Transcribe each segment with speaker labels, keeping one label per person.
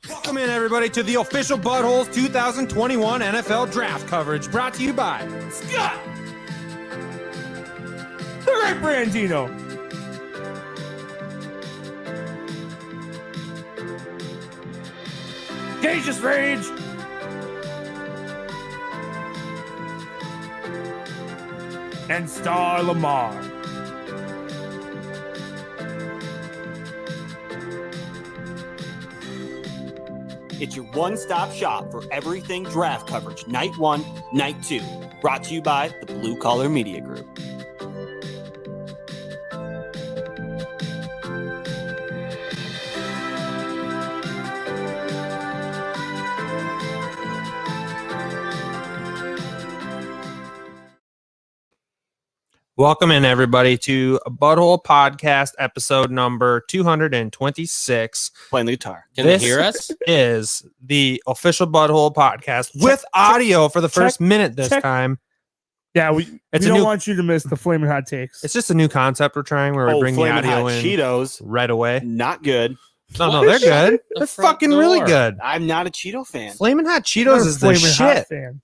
Speaker 1: Welcome in, everybody, to the official Buttholes 2021 NFL Draft coverage, brought to you by
Speaker 2: Scott, the right Brandino, Gageous Rage, and Star Lamar.
Speaker 3: It's your one-stop shop for everything draft coverage, night 1, night 2. Brought to you by the Blue Collar Media Group.
Speaker 1: Welcome in, everybody, to a Butthole Podcast episode number 226.
Speaker 3: Playing the guitar.
Speaker 4: Can they hear us?
Speaker 1: Is the official Butthole Podcast with audio for the first minute this time.
Speaker 2: Yeah, we don't want you to miss the flaming hot takes.
Speaker 1: It's just a new concept we're trying where we bring the audio in
Speaker 3: Cheetos,
Speaker 1: right away.
Speaker 3: not good.
Speaker 1: No, they're good. They're fucking really good.
Speaker 3: I'm not a Cheeto fan.
Speaker 1: Flamin' Hot Cheetos is the shit.
Speaker 2: Fan.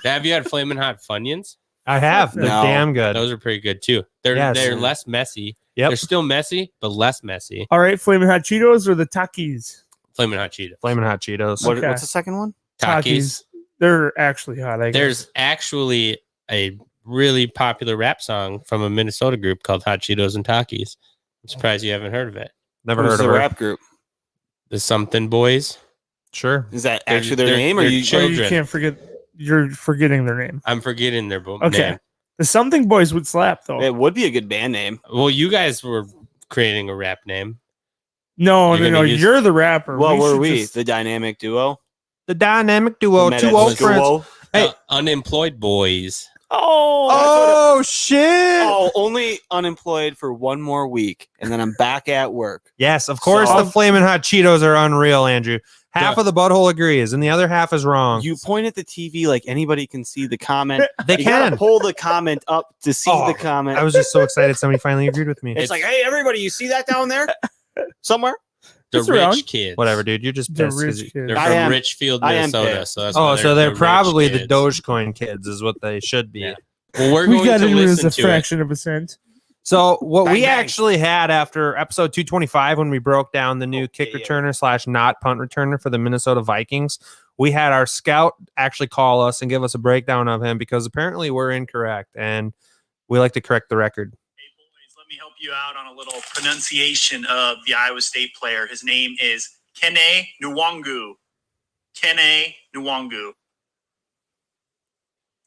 Speaker 4: Have you had Flamin' Hot Funyuns?
Speaker 1: I have. They're
Speaker 3: No.
Speaker 1: damn good.
Speaker 4: Those are pretty good too. They're less messy.
Speaker 1: Yep.
Speaker 4: They're still messy, but less messy.
Speaker 2: All right, flaming hot Cheetos or the Takis?
Speaker 4: Flamin' Hot Cheetos.
Speaker 1: Flamin' Hot Cheetos.
Speaker 2: Okay.
Speaker 3: What's the second one?
Speaker 4: Takis.
Speaker 2: They're actually hot. I guess.
Speaker 4: There's actually a really popular rap song from a Minnesota group called Hot Cheetos and Takis. I'm surprised you haven't heard of it.
Speaker 1: Never
Speaker 3: Who's
Speaker 1: heard
Speaker 3: the
Speaker 1: of it.
Speaker 3: rap group?
Speaker 4: The Something Boys.
Speaker 1: Sure.
Speaker 3: Is that
Speaker 4: They're-
Speaker 3: actually their
Speaker 4: they're-
Speaker 3: name, or
Speaker 4: they're
Speaker 3: you?
Speaker 2: Or you
Speaker 4: children.
Speaker 2: can't forget. You're forgetting their name.
Speaker 4: I'm forgetting their
Speaker 2: Okay.
Speaker 4: name.
Speaker 2: The Something Boys would slap though.
Speaker 3: It would be a good band name.
Speaker 4: Well, you guys were creating a rap name.
Speaker 2: No,
Speaker 4: You're
Speaker 2: no.
Speaker 4: gonna use-
Speaker 2: You're the rapper.
Speaker 3: What were
Speaker 2: should
Speaker 3: we?
Speaker 2: just-
Speaker 3: The dynamic duo.
Speaker 1: The dynamic duo,
Speaker 3: The
Speaker 1: two
Speaker 3: medical
Speaker 1: old friends.
Speaker 3: duo?
Speaker 1: Hey.
Speaker 4: Unemployed Boys.
Speaker 1: Oh, shit.
Speaker 3: Oh, only unemployed for one more week, and then I'm back at work.
Speaker 1: Yes, of course,
Speaker 3: So-
Speaker 1: the Flamin' Hot Cheetos are unreal, Andrew. Half
Speaker 4: Yeah.
Speaker 1: of the butthole agrees, and the other half is wrong.
Speaker 3: You point at the TV like anybody can see the comment.
Speaker 1: They
Speaker 3: You gotta
Speaker 1: can.
Speaker 3: pull the comment up to see
Speaker 1: Oh,
Speaker 3: the comment.
Speaker 1: I was just so excited somebody finally agreed with me.
Speaker 3: It's like, hey, everybody, you see that down there? Somewhere?
Speaker 4: The
Speaker 2: It's
Speaker 4: rich
Speaker 2: around.
Speaker 4: kids.
Speaker 1: Whatever, dude. You're just
Speaker 2: The
Speaker 1: pissed. 'cause
Speaker 2: rich
Speaker 1: you-
Speaker 2: kid.
Speaker 4: They're
Speaker 3: I
Speaker 4: from
Speaker 3: am-
Speaker 4: Richfield,
Speaker 3: I am
Speaker 4: Minnesota.
Speaker 3: pissed.
Speaker 4: So that's
Speaker 1: Oh,
Speaker 4: why
Speaker 1: so they're
Speaker 4: rich
Speaker 1: probably the
Speaker 4: kids.
Speaker 1: Dogecoin kids is what they should be.
Speaker 4: Yeah. Well, we're
Speaker 2: We
Speaker 4: going
Speaker 2: got
Speaker 4: to
Speaker 2: it as
Speaker 4: listen
Speaker 2: a
Speaker 4: to it.
Speaker 2: fraction of a cent.
Speaker 1: So what
Speaker 3: Bang,
Speaker 1: we
Speaker 3: bang.
Speaker 1: actually had after episode 225, when we broke down the new
Speaker 3: Okay,
Speaker 1: kick
Speaker 3: yeah.
Speaker 1: returner / not punt returner for the Minnesota Vikings, we had our scout actually call us and give us a breakdown of him because apparently we're incorrect, and we like to correct the record.
Speaker 5: Hey, boys, let me help you out on a little pronunciation of the Iowa State player. His name is Kene Nwangu. Kene Nwangu.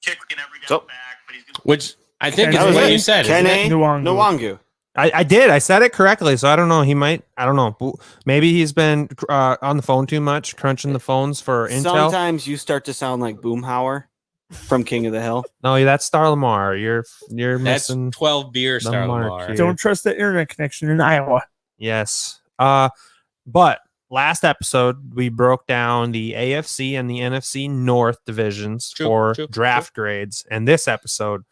Speaker 5: Kick never got
Speaker 3: So-
Speaker 5: back, but he's going to...
Speaker 4: Which I think
Speaker 2: That
Speaker 4: is
Speaker 2: was
Speaker 4: what
Speaker 2: it.
Speaker 4: you said. isn't it?
Speaker 3: Kene
Speaker 2: Nwangu.
Speaker 3: Nwangu.
Speaker 1: I did. I said it correctly, so I don't know. He might. I don't know. Maybe he's been on the phone too much, crunching the phones for intel.
Speaker 3: Sometimes you start to sound like Boomhauer from King of the Hill.
Speaker 1: No, that's Star Lamar. You're
Speaker 4: That's
Speaker 1: missing.
Speaker 4: 12 beer Star
Speaker 1: mark
Speaker 4: Lamar.
Speaker 1: here.
Speaker 2: Don't trust the internet connection in Iowa.
Speaker 1: Yes. But last episode we broke down the AFC and the NFC North divisions
Speaker 4: True,
Speaker 1: for
Speaker 4: true,
Speaker 1: draft grades, and this episode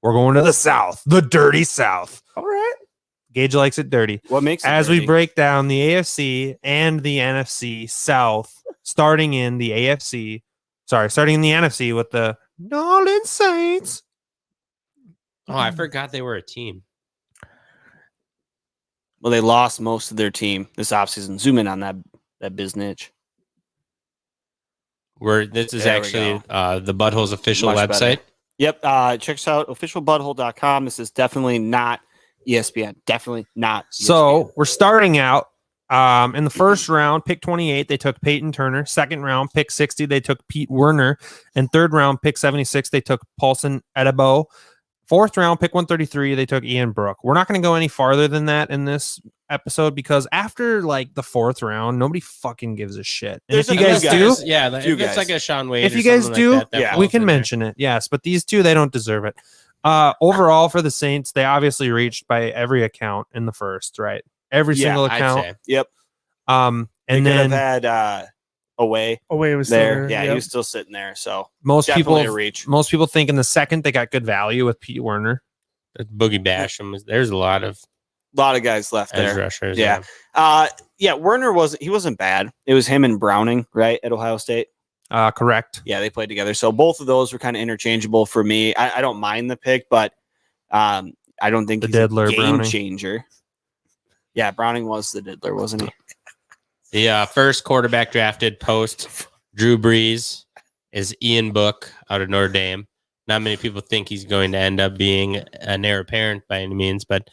Speaker 1: we're going to the South, the dirty South.
Speaker 2: All right.
Speaker 1: Gage likes it dirty.
Speaker 3: What makes it
Speaker 1: As we
Speaker 3: dirty?
Speaker 1: break down the AFC and the NFC South, starting in the NFC with the New Orleans Saints.
Speaker 4: Oh, I forgot they were a team.
Speaker 3: Well, they lost most of their team this offseason. Zoom in on that business.
Speaker 4: This is
Speaker 3: There we
Speaker 4: actually the Butthole's official
Speaker 3: Much
Speaker 4: website.
Speaker 3: better. Yep. Check us out, officialbutthole.com. This is definitely not ESPN. Definitely not ESPN.
Speaker 1: So we're starting out in the first round, pick 28, they took Peyton Turner. Second round, pick 60, they took Pete Werner. And third round, pick 76, they took Paulson Edebo. Fourth round, pick 133, they took Ian Brook. We're not going to go any farther than that in this episode because after like the fourth round, nobody fucking gives a shit. And
Speaker 3: There's
Speaker 1: if you
Speaker 3: a
Speaker 1: guys
Speaker 3: few
Speaker 1: do,
Speaker 3: guys.
Speaker 4: Yeah,
Speaker 3: Few
Speaker 4: if it's
Speaker 3: guys.
Speaker 4: like a Sean Wade.
Speaker 1: if
Speaker 4: or
Speaker 1: you guys
Speaker 4: something
Speaker 1: do,
Speaker 4: like that
Speaker 3: yeah,
Speaker 4: falls
Speaker 1: we can
Speaker 4: in there.
Speaker 1: mention it. Yes, but these two, they don't deserve it. Overall for the Saints, they obviously reached by every account in the first, right? Every
Speaker 3: Yeah,
Speaker 1: single
Speaker 4: I'd
Speaker 1: account.
Speaker 4: say.
Speaker 3: Yep.
Speaker 1: And
Speaker 3: They could
Speaker 1: then
Speaker 3: have had away
Speaker 2: Away was
Speaker 3: there.
Speaker 2: still
Speaker 3: Yeah,
Speaker 2: yep.
Speaker 3: he was still sitting there. So
Speaker 1: most
Speaker 3: definitely a
Speaker 1: people
Speaker 3: reach.
Speaker 1: most people think in the second they got good value with Pete Werner.
Speaker 4: Boogie Basham. There's a lot of
Speaker 3: lot of guys left
Speaker 4: Edge
Speaker 3: there.
Speaker 4: rushers.
Speaker 3: Yeah. Werner wasn't bad. It was him and Browning, right, at Ohio State.
Speaker 1: Correct.
Speaker 3: Yeah, they played together. So both of those were kind of interchangeable for me. I don't mind the pick, but I don't think
Speaker 1: The
Speaker 3: he's
Speaker 1: diddler,
Speaker 3: a game
Speaker 1: Browning.
Speaker 3: changer. Yeah, Browning was the diddler, wasn't he?
Speaker 4: The first quarterback drafted post Drew Brees is Ian Book out of Notre Dame. Not many people think he's going to end up being an heir apparent by any means, but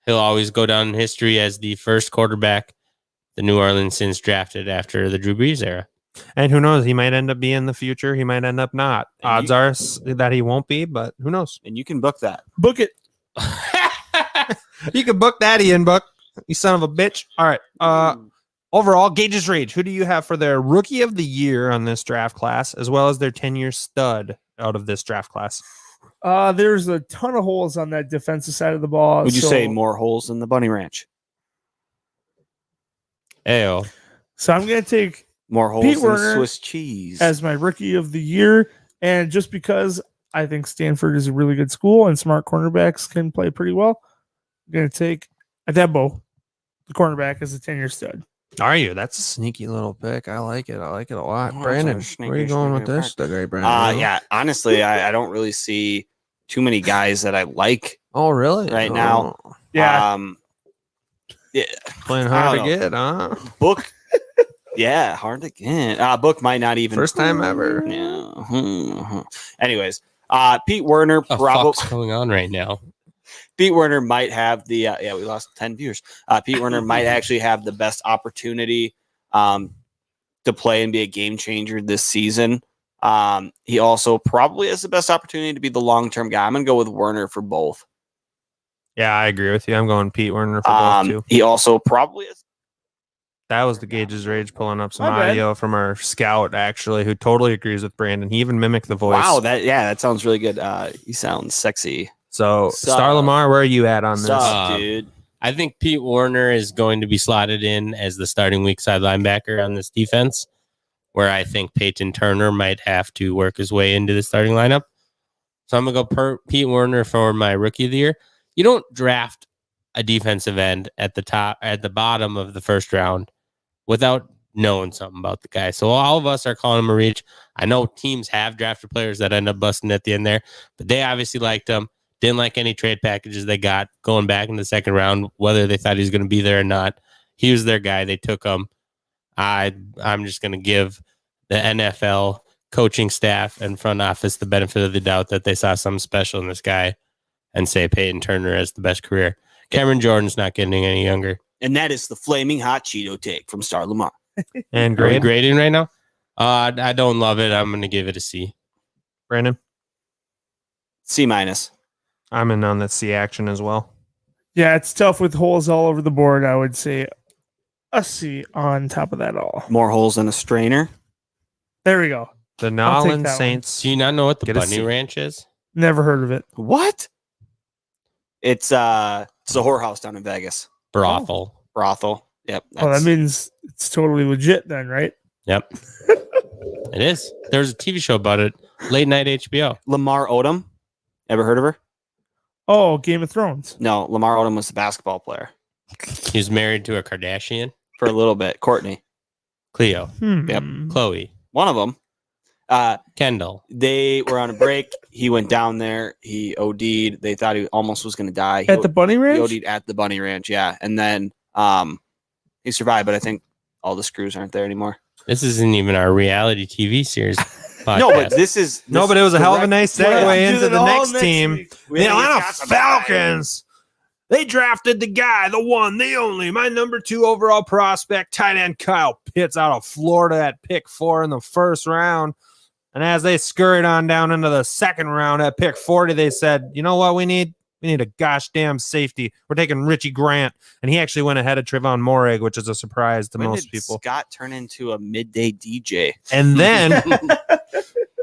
Speaker 4: he'll always go down in history as the first quarterback the New Orleans Saints drafted after the Drew Brees era.
Speaker 1: And who knows? He might end up being the future. He might end up not. Odds are that he won't be, but who knows?
Speaker 3: And you can book that.
Speaker 2: Book it.
Speaker 1: You can book that, Ian Book. You son of a bitch. All right. Overall, Gage's Rage. Who do you have for their rookie of the year on this draft class, as well as their 10-year stud out of this draft class?
Speaker 2: There's a ton of holes on that defensive side of the ball.
Speaker 3: Would you say more holes than the Bunny Ranch?
Speaker 4: Ayo.
Speaker 2: So I'm going to take
Speaker 3: More holes
Speaker 2: Pete
Speaker 3: than
Speaker 2: Werner
Speaker 3: Swiss cheese.
Speaker 2: as my rookie of the year. And just because I think Stanford is a really good school and smart cornerbacks can play pretty well, I'm going to take Adebo, the cornerback, as a 10-year stud.
Speaker 1: Are you? That's a sneaky little pick. I like it. I like it a lot.
Speaker 3: Oh,
Speaker 1: Brandon,
Speaker 3: that's a
Speaker 1: where are you
Speaker 3: sneaky,
Speaker 1: going with
Speaker 3: sneaky
Speaker 1: this today, Brandon?
Speaker 3: Yeah, honestly, I don't really see too many guys that I like
Speaker 1: Oh, really?
Speaker 3: right now.
Speaker 2: Yeah.
Speaker 3: Yeah,
Speaker 1: Playing
Speaker 3: I
Speaker 1: hard to
Speaker 3: don't know.
Speaker 1: get, huh?
Speaker 3: Book. Yeah, hard to get. Book might not even
Speaker 1: First time ever.
Speaker 3: Yeah. Anyways, Pete Werner
Speaker 4: What the
Speaker 3: probably.
Speaker 4: fuck's going on right now?
Speaker 3: Pete Werner might have the we lost 10 viewers. Pete Werner might actually have the best opportunity to play and be a game changer this season. He also probably has the best opportunity to be the long-term guy. I'm gonna go with Werner for both.
Speaker 1: Yeah, I agree with you. I'm going Pete Werner for both, too.
Speaker 3: He also probably is.
Speaker 1: That was the Gage's Rage pulling up some
Speaker 2: My bad.
Speaker 1: audio from our scout, actually, who totally agrees with Brandon. He even mimicked the voice.
Speaker 3: Wow, that sounds really good. He sounds sexy.
Speaker 1: So,
Speaker 3: Sup.
Speaker 1: Star Lamar, where are you at on this?
Speaker 3: Sup, dude?
Speaker 4: I think Pete Werner is going to be slotted in as the starting weak side linebacker on this defense, where I think Peyton Turner might have to work his way into the starting lineup. So I'm going to go Pete Werner for my rookie of the year. You don't draft a defensive end at the bottom of the first round without knowing something about the guy. So all of us are calling him a reach. I know teams have drafted players that end up busting at the end there, but they obviously liked him. Didn't like any trade packages they got going back in the second round, whether they thought he was going to be there or not. He was their guy. They took him. I'm just going to give the NFL coaching staff and front office the benefit of the doubt that they saw something special in this guy and say Peyton Turner as the best career. Cameron Jordan's not getting any younger.
Speaker 3: And that is the flaming hot Cheeto take from Star Lamar.
Speaker 1: And
Speaker 4: Are we
Speaker 1: grade,
Speaker 4: grading right now? I don't love it. I'm going to give it a C.
Speaker 1: Brandon?
Speaker 3: C minus.
Speaker 1: I'm in on that C action as well.
Speaker 2: Yeah, it's tough with holes all over the board. I would say a C on top of that all.
Speaker 3: More holes than a strainer.
Speaker 2: There we go.
Speaker 1: The
Speaker 2: I'll take
Speaker 1: Nolans
Speaker 2: that one.
Speaker 1: Saints.
Speaker 4: Do you not know what the
Speaker 1: Get a
Speaker 4: Bunny
Speaker 1: C.
Speaker 4: Ranch is?
Speaker 2: Never heard of it.
Speaker 3: What? It's a whorehouse down in Vegas.
Speaker 4: Brothel.
Speaker 3: Brothel. Yep.
Speaker 2: Oh, that means it's totally legit then, right?
Speaker 4: Yep. It is. There's a TV show about it. Late night HBO.
Speaker 3: Lamar Odom. Ever heard of her?
Speaker 2: Oh, Game of Thrones.
Speaker 3: No, Lamar Odom was the basketball player
Speaker 4: He's married to a Kardashian.
Speaker 3: for a little bit. Courtney.
Speaker 4: Cleo.
Speaker 3: Yep.
Speaker 4: Chloe.
Speaker 3: One of them.
Speaker 4: Kendall.
Speaker 3: They were on a break. He went down there. He OD'd. They thought he almost was going to die.
Speaker 2: At the Bunny
Speaker 3: He
Speaker 2: Ranch?
Speaker 3: OD'd at the Bunny Ranch, yeah. And then he survived, but I think all the screws aren't there anymore.
Speaker 4: This isn't even our reality TV series podcast.
Speaker 3: No, but this is
Speaker 1: No, but it was a hell of a
Speaker 3: direct-
Speaker 1: nice
Speaker 3: Yeah.
Speaker 1: segue
Speaker 2: Do
Speaker 1: into
Speaker 2: it
Speaker 1: the
Speaker 2: all
Speaker 1: next team.
Speaker 2: week.
Speaker 1: The Atlanta
Speaker 3: Wisconsin
Speaker 1: Falcons. They drafted the guy, the one, the only, my number 2 overall prospect, tight end Kyle Pitts out of Florida at pick 4 in the first round. And as they scurried on down into the second round at pick 40, they said, you know what we need? We need a gosh damn safety. We're taking Richie Grant. And he actually went ahead of Trevon Moehrig, which is a surprise to
Speaker 3: When
Speaker 1: most
Speaker 3: did
Speaker 1: people.
Speaker 3: Scott turn into a midday DJ?
Speaker 1: And then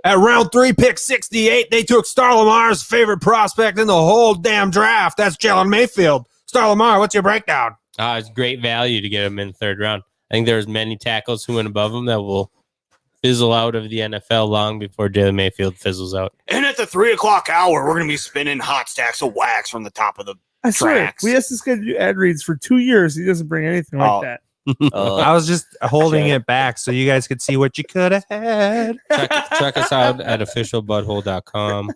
Speaker 1: at round 3, pick 68, they took Star Lamar's favorite prospect in the whole damn draft. That's Jalen Mayfield. Star Lamar, what's your breakdown?
Speaker 4: It's great value to get him in the third round. I think there's many tackles who went above him that will fizzle out of the NFL long before Jalen Mayfield fizzles out.
Speaker 3: And at the 3 o'clock hour, we're going to be spinning hot stacks of wax from the top of the
Speaker 2: I swear,
Speaker 3: tracks.
Speaker 2: we asked this guy to do ad reads for 2 years. He doesn't bring anything like
Speaker 3: Oh.
Speaker 2: that.
Speaker 1: I was just holding
Speaker 3: Shit.
Speaker 1: it back so you guys could see what you could have had.
Speaker 4: Check us out at officialbutthole.com.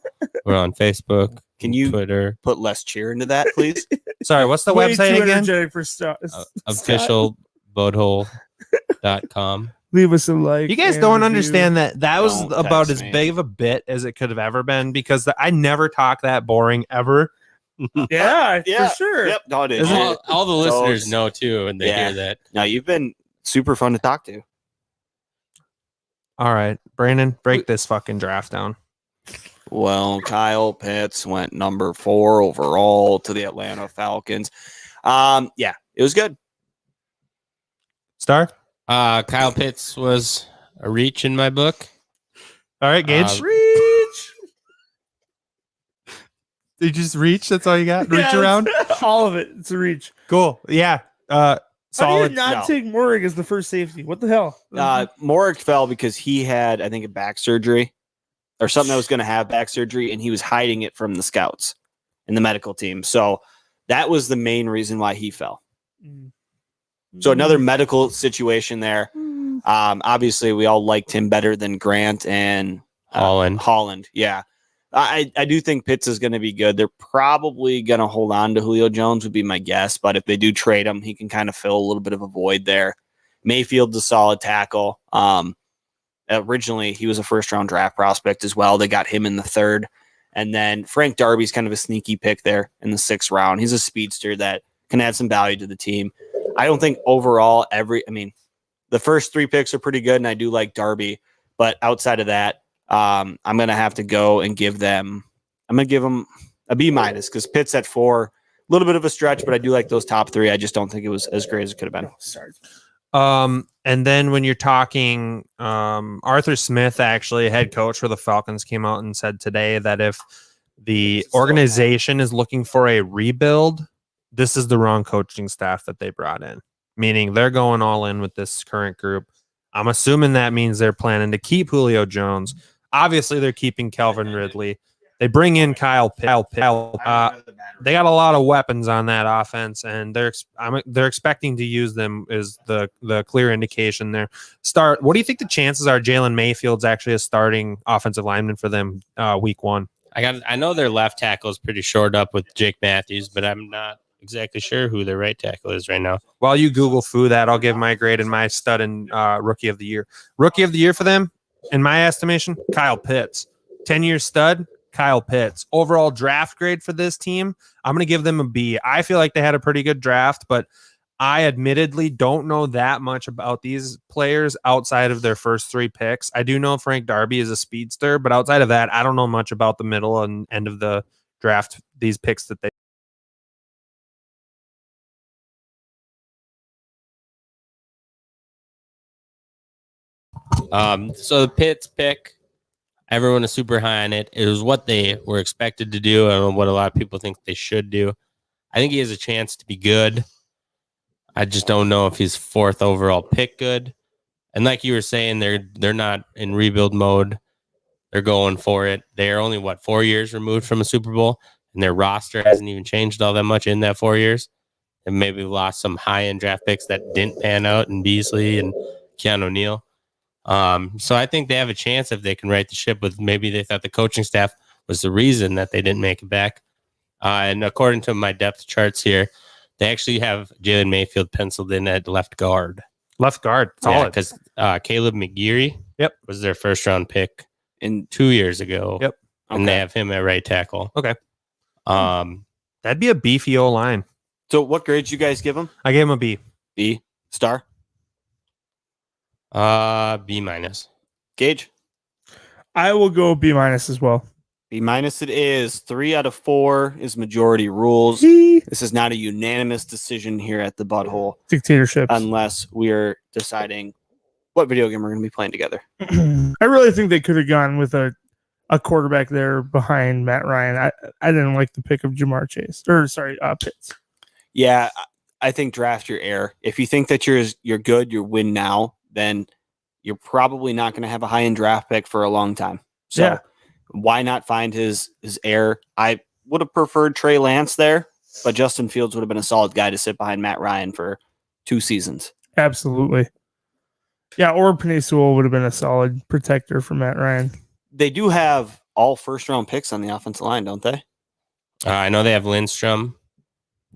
Speaker 4: We're on Facebook,
Speaker 3: Can you
Speaker 4: Twitter,
Speaker 3: put less cheer into that, please?
Speaker 1: Sorry, what's the
Speaker 2: Way
Speaker 1: website
Speaker 2: too
Speaker 1: again?
Speaker 2: energetic for Scott.
Speaker 4: officialbutthole.com.
Speaker 2: Leave us a like.
Speaker 1: You guys
Speaker 2: and
Speaker 1: don't
Speaker 2: review.
Speaker 1: understand that was
Speaker 3: Don't
Speaker 1: about
Speaker 3: text
Speaker 1: as
Speaker 3: me.
Speaker 1: big of a bit as it could have ever been because I never talk that boring ever.
Speaker 2: Yeah,
Speaker 3: Yeah.
Speaker 2: for sure.
Speaker 3: Yep. No, dude.
Speaker 1: Isn't
Speaker 4: All the listeners
Speaker 3: Those-
Speaker 4: know too, and they
Speaker 3: Yeah.
Speaker 4: hear that.
Speaker 3: No, you've been super fun to talk to.
Speaker 1: All right, Brandon, break this fucking draft down.
Speaker 3: Well, Kyle Pitts went number 4 overall to the Atlanta Falcons. Yeah, it was good.
Speaker 1: Star?
Speaker 4: Kyle Pitts was a reach in my book.
Speaker 1: All right, Gage.
Speaker 2: Reach.
Speaker 1: Did you just reach? That's all you got? Reach
Speaker 2: Yeah,
Speaker 1: around?
Speaker 2: all of it. It's a reach.
Speaker 1: Cool. Yeah.
Speaker 2: How do
Speaker 1: Solid.
Speaker 2: you not
Speaker 3: No.
Speaker 2: take Morig as the first safety? What the hell?
Speaker 3: Morik fell because he had, I think, a back surgery or something that was going to have back surgery, and he was hiding it from the scouts and the medical team. So that was the main reason why he fell. So another medical situation there. Obviously, we all liked him better than Grant and
Speaker 4: Holland.
Speaker 3: Yeah. I do think Pitts is going to be good. They're probably going to hold on to Julio Jones would be my guess. But if they do trade him, he can kind of fill a little bit of a void there. Mayfield's a solid tackle. Originally, he was a first-round draft prospect as well. They got him in the 3rd. And then Frank Darby's kind of a sneaky pick there in the 6th round. He's a speedster that can add some value to the team. I don't think overall the first 3 picks are pretty good, and I do like Darby. But outside of that, I'm going to have to go and give them a B- because Pitt's at 4. A little bit of a stretch, but I do like those top 3. I just don't think it was as great as it could have been.
Speaker 1: And then when you're talking, Arthur Smith, actually, head coach for the Falcons, came out and said today that if the organization is looking for a rebuild, this is the wrong coaching staff that they brought in. Meaning they're going all in with this current group. I'm assuming that means they're planning to keep Julio Jones. Obviously, they're keeping Calvin Ridley. They bring in Kyle Pitt. They got a lot of weapons on that offense, and they're expecting to use them is the clear indication there. What do you think the chances are Jalen Mayfield's actually a starting offensive lineman for them week 1?
Speaker 4: I know their left tackle is pretty short up with Jake Matthews, but I'm not exactly sure who their right tackle is right now.
Speaker 1: While you Google that, I'll give my grade and my stud and rookie of the year. Rookie of the year for them, in my estimation, Kyle Pitts. 10-year stud, Kyle Pitts. Overall draft grade for this team, I'm going to give them a B. I feel like they had a pretty good draft, but I admittedly don't know that much about these players outside of their first 3 picks. I do know Frank Darby is a speedster, but outside of that, I don't know much about the middle and end of the draft, these picks that they
Speaker 4: So the Pitts pick, everyone is super high on it. It was what they were expected to do and what a lot of people think they should do. I think he has a chance to be good. I just don't know if he's 4th overall pick good. And like you were saying, they're not in rebuild mode. They're going for it. They're only 4 years removed from a Super Bowl, and their roster hasn't even changed all that much in that 4 years. And maybe lost some high-end draft picks that didn't pan out in Beasley and Keanu Neal. So I think they have a chance if they can right the ship with maybe they thought the coaching staff was the reason that they didn't make it back. And according to my depth charts here, they actually have Jalen Mayfield penciled in at left guard.
Speaker 1: left guard. Solid.
Speaker 4: Because Caleb McGeary was their 1st round pick
Speaker 3: In
Speaker 4: 2 years ago.
Speaker 1: Yep.
Speaker 4: And they have him at right tackle.
Speaker 1: Okay.
Speaker 4: That'd
Speaker 1: be a beefy O line.
Speaker 3: So what grades you guys give him?
Speaker 1: I gave him a B.
Speaker 3: B? Star?
Speaker 4: B-.
Speaker 3: Gage?
Speaker 2: I will go B- as well.
Speaker 3: B- it is. 3 out of 4 is majority rules.
Speaker 2: Gee.
Speaker 3: This is not a unanimous decision here at the Butthole
Speaker 2: Dictatorships.
Speaker 3: unless we're deciding what video game we're going to be playing together.
Speaker 2: I really think they could have gone with a quarterback there behind Matt Ryan. I didn't like the pick of Jamar Chase. Pitts.
Speaker 3: Yeah, I think draft your heir. If you think that you're good, you win now, then you're probably not going to have a high-end draft pick for a long time. So why not find his heir? I would have preferred Trey Lance there, but Justin Fields would have been a solid guy to sit behind Matt Ryan for 2 seasons.
Speaker 2: Absolutely. Yeah, or Penei Sewell would have been a solid protector for Matt Ryan.
Speaker 3: They do have all first-round picks on the offensive line, don't they?
Speaker 4: I know they have Lindstrom.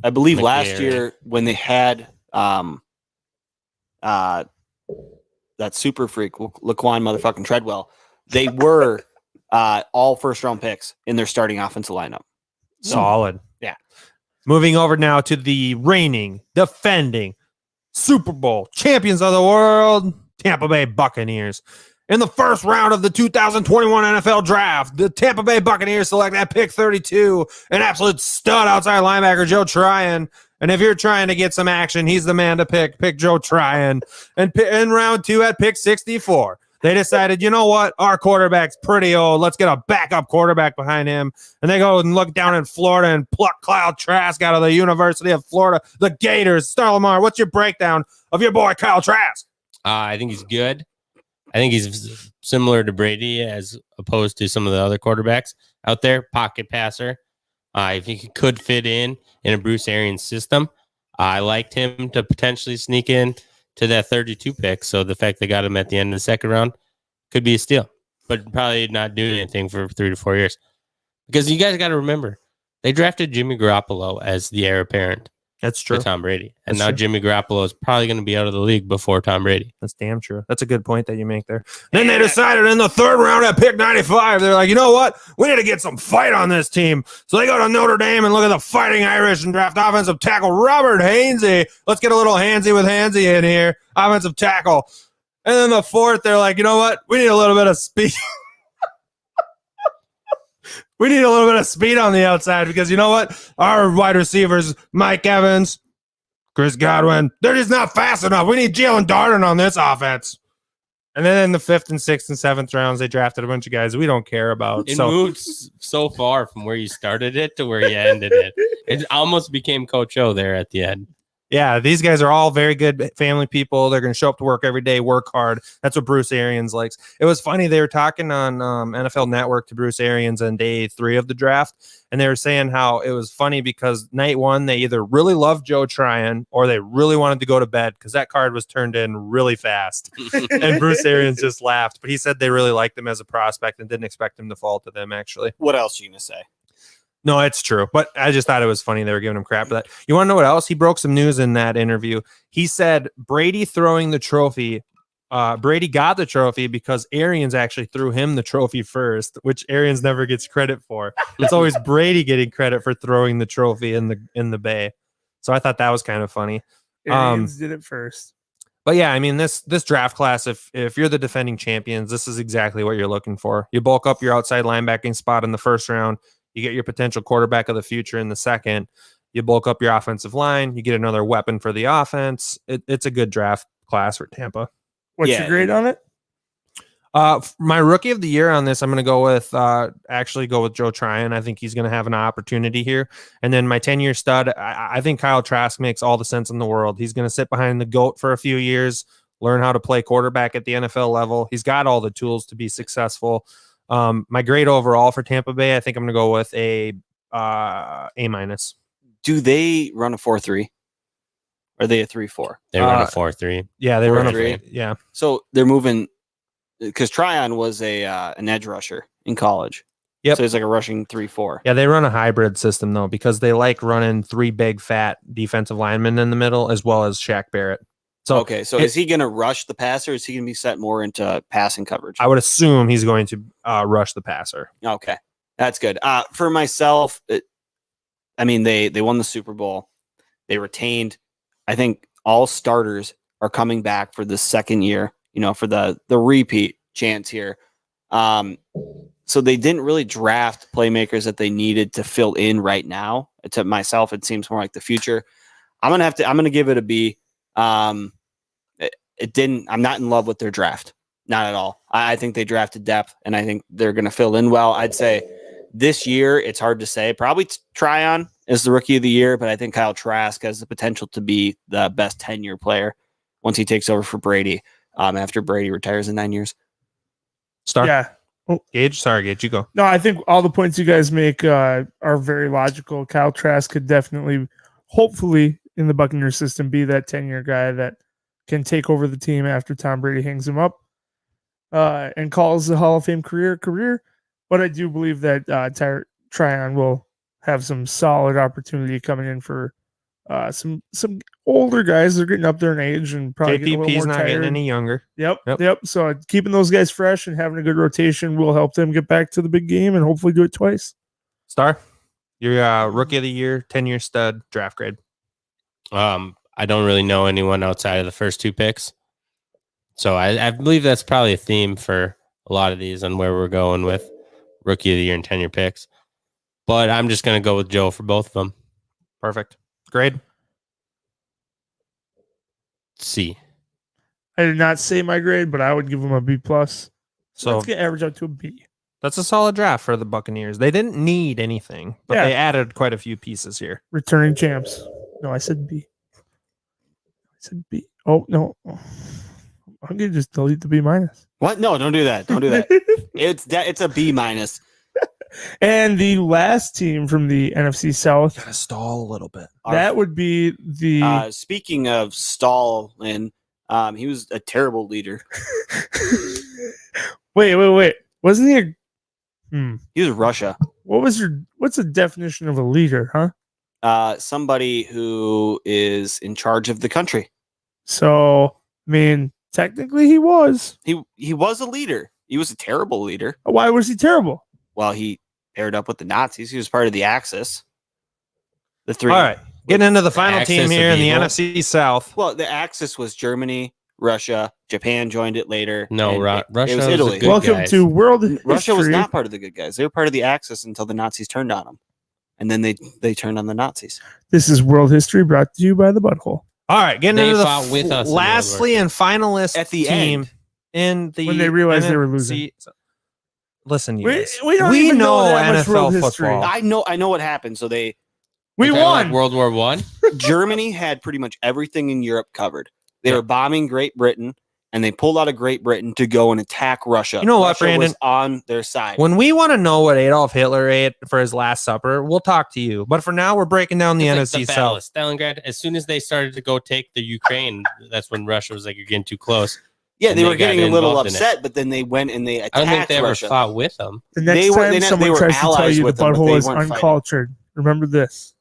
Speaker 3: I believe
Speaker 4: McGarry.
Speaker 3: last year when they had that super freak, Laquan motherfucking Treadwell, they were all first-round picks in their starting offensive lineup.
Speaker 1: Solid.
Speaker 3: Yeah.
Speaker 1: Moving over now to the reigning, defending Super Bowl champions of the world, Tampa Bay Buccaneers. In the first round of the 2021 NFL Draft, the Tampa Bay Buccaneers select at pick 32 an absolute stud outside linebacker, Joe Tryon. And if you're trying to get some action, he's the man to pick Joe Tryon. And in round 2 at pick 64, they decided, you know what? Our quarterback's pretty old. Let's get a backup quarterback behind him. And they go and look down in Florida and pluck Kyle Trask out of the University of Florida. The Gators. Star Lamar, what's your breakdown of your boy Kyle Trask?
Speaker 4: I think he's good. I think he's similar to Brady as opposed to some of the other quarterbacks out there. Pocket passer. I think he could fit in a Bruce Arians system. I liked him to potentially sneak in to that 32 pick. So the fact they got him at the end of the second round could be a steal, but probably not doing anything for 3 to 4 years. Because you guys got to remember, they drafted Jimmy Garoppolo as the heir apparent.
Speaker 1: That's true.
Speaker 4: To Tom Brady. And
Speaker 1: That's
Speaker 4: now
Speaker 1: true.
Speaker 4: Jimmy Garoppolo is probably going to be out of the league before Tom Brady.
Speaker 1: That's damn true. That's a good point that you make there. Then they decided in the third round at pick 95, they're like, you know what? We need to get some fight on this team. So they go to Notre Dame and look at the Fighting Irish and draft offensive tackle Robert Hainsey. Let's get a little handsy with Hainsey in here. Offensive tackle. And then the fourth, they're like, you know what? We need a little bit of speed. We need a little bit of speed on the outside because you know what? Our wide receivers, Mike Evans, Chris Godwin, they're just not fast enough. We need Jalen Darden on this offense. And then in the 5th and 6th and 7th rounds, they drafted a bunch of guys we don't care about.
Speaker 4: It moved so far from where you started it to where you ended it. It almost became Coach O there at the end.
Speaker 1: Yeah, these guys are all very good family people. They're going to show up to work every day, work hard. That's what Bruce Arians likes. It was funny. They were talking on NFL Network to Bruce Arians on day 3 of the draft, and they were saying how it was funny because night 1, they either really loved Joe Tryon or they really wanted to go to bed because that card was turned in really fast. And Bruce Arians just laughed. But he said they really liked him as a prospect and didn't expect him to fall to them, actually.
Speaker 3: What else are you going to say?
Speaker 1: No, it's true. But I just thought it was funny they were giving him crap for that. You want to know what else? He broke some news in that interview. He said Brady throwing the trophy. Brady got the trophy because Arians actually threw him the trophy first, which Arians never gets credit for. It's always Brady getting credit for throwing the trophy in the Bay. So I thought that was kind of funny.
Speaker 2: Arians did it first.
Speaker 1: But yeah, I mean this draft class, if you're the defending champions, this is exactly what you're looking for. You bulk up your outside linebacking spot in the first round. You get your potential quarterback of the future in the second. You bulk up your offensive line. You get another weapon for the offense. It's a good draft class for Tampa.
Speaker 2: What's your grade on it?
Speaker 1: My rookie of the year on this, I'm going to go with Joe Tryon. I think he's going to have an opportunity here. And then my 10-year stud, I think Kyle Trask makes all the sense in the world. He's going to sit behind the GOAT for a few years, learn how to play quarterback at the NFL level. He's got all the tools to be successful. My grade overall for Tampa Bay, I think I'm going to go with a minus.
Speaker 3: Do they run a 4-3? Or are they a 3-4?
Speaker 4: They run a 4-3.
Speaker 1: Yeah, they run a
Speaker 3: 4-3.
Speaker 1: yeah.
Speaker 3: So they're moving because Tryon was an edge rusher in college.
Speaker 1: Yep.
Speaker 3: So he's like a rushing 3-4.
Speaker 1: Yeah, they run a hybrid system though because they like running 3 big fat defensive linemen in the middle as well as Shaq Barrett. So
Speaker 3: okay, so is he going to rush the passer? Or is he going to be set more into passing coverage?
Speaker 1: I would assume he's going to rush the passer.
Speaker 3: Okay, that's good. For myself, they won the Super Bowl. They retained. I think all starters are coming back for the second year. For the repeat chance here. So they didn't really draft playmakers that they needed to fill in right now. To myself, it seems more like the future. I'm gonna give it a B. I'm not in love with their draft. Not at all. I think they drafted depth, and I think they're going to fill in well. I'd say this year, it's hard to say. Probably Tryon is the rookie of the year, but I think Kyle Trask has the potential to be the best 10-year player once he takes over for Brady after Brady retires in 9 years.
Speaker 1: Star?
Speaker 2: Yeah.
Speaker 1: Gage, you go.
Speaker 2: No, I think all the points you guys make are very logical. Kyle Trask could definitely, hopefully, in the Buccaneers system, be that 10-year guy that can take over the team after Tom Brady hangs him up and calls the Hall of Fame career. But I do believe that Tryon will have some solid opportunity coming in for some older guys. They're getting up there in age and probably getting a little
Speaker 1: JPP's
Speaker 2: more
Speaker 1: not
Speaker 2: tired.
Speaker 1: getting any younger.
Speaker 2: Yep. So keeping those guys fresh and having a good rotation will help them get back to the big game and hopefully do it twice.
Speaker 1: Star, your rookie of the year, 10-year stud, draft grade.
Speaker 4: I don't really know anyone outside of the first two picks. So I believe that's probably a theme for a lot of these on where we're going with rookie of the year and 10-year picks. But I'm just going to go with Joe for both of them.
Speaker 1: Perfect. Grade?
Speaker 4: C.
Speaker 2: I did not say my grade, but I would give them a B+. So let's get average out to a B.
Speaker 1: That's a solid draft for the Buccaneers. They didn't need anything, but they added quite a few pieces here.
Speaker 2: Returning champs. No, I said B. Oh, no. I'm going to just delete the B-.
Speaker 3: What? No, don't do that. Don't do that. It's a B-.
Speaker 2: And the last team from the NFC South.
Speaker 1: Gotta stall a little bit.
Speaker 2: That would be the.
Speaker 3: Speaking of stalling, he was a terrible leader.
Speaker 2: Wait. Wasn't he
Speaker 3: He was Russia.
Speaker 2: what's the definition of a leader, huh?
Speaker 3: Somebody who is in charge of the country.
Speaker 2: So, I mean, technically he was.
Speaker 3: He was a leader. He was a terrible leader.
Speaker 2: Why was he terrible?
Speaker 3: Well, he paired up with the Nazis. He was part of the Axis. The three.
Speaker 1: All right. Getting into the final
Speaker 4: Axis
Speaker 1: team here
Speaker 4: of
Speaker 1: in the
Speaker 4: evil.
Speaker 1: NFC South.
Speaker 3: Well, the Axis was Germany, Russia, Japan joined it later.
Speaker 4: No,
Speaker 3: and
Speaker 4: Russia
Speaker 3: it was
Speaker 4: was
Speaker 3: Italy.
Speaker 4: a good
Speaker 2: Welcome
Speaker 4: guys.
Speaker 2: to World
Speaker 3: Russia was
Speaker 2: History.
Speaker 3: not part of the good guys. They were part of the Axis until the Nazis turned on them. And then they turned on the Nazis.
Speaker 2: This is World History brought to you by the Butthole.
Speaker 1: All right. Getting
Speaker 4: They
Speaker 1: into
Speaker 4: fought with us in
Speaker 1: lastly and finalist
Speaker 3: At the
Speaker 1: team
Speaker 3: end.
Speaker 1: in the
Speaker 2: When they realized they were losing.
Speaker 1: NFC Listen, you
Speaker 2: We
Speaker 1: guys.
Speaker 2: don't even know that much
Speaker 1: NFL
Speaker 2: world history.
Speaker 1: football.
Speaker 3: I know what happened. So
Speaker 2: We
Speaker 4: Kinda
Speaker 2: won.
Speaker 4: like World War One.
Speaker 3: Germany had pretty much everything in Europe covered. They were bombing Great Britain, and they pulled out of Great Britain to go and attack Russia.
Speaker 1: You know what,
Speaker 3: Russia
Speaker 1: Brandon?
Speaker 3: was on their side.
Speaker 1: When we want to know what Adolf Hitler ate for his last supper, we'll talk to you. But for now, we're breaking down the
Speaker 4: It's
Speaker 1: NFC
Speaker 4: like the Battle
Speaker 1: South.
Speaker 4: of Stalingrad. As soon as they started to go take the Ukraine, that's when Russia was like, "You're getting too close."
Speaker 3: Yeah,
Speaker 4: and
Speaker 3: they
Speaker 4: they
Speaker 3: were
Speaker 4: got
Speaker 3: getting a little
Speaker 4: involved in it.
Speaker 3: upset, but then they went and they attacked
Speaker 4: I don't think they ever
Speaker 3: Russia.
Speaker 4: fought with them.
Speaker 2: The next
Speaker 3: They were-
Speaker 2: time
Speaker 3: they
Speaker 2: someone
Speaker 3: were
Speaker 2: tries to tell
Speaker 3: allies
Speaker 2: you the
Speaker 3: with them, but
Speaker 2: butthole
Speaker 3: they
Speaker 2: is
Speaker 3: weren't fighting.
Speaker 2: uncultured, remember this.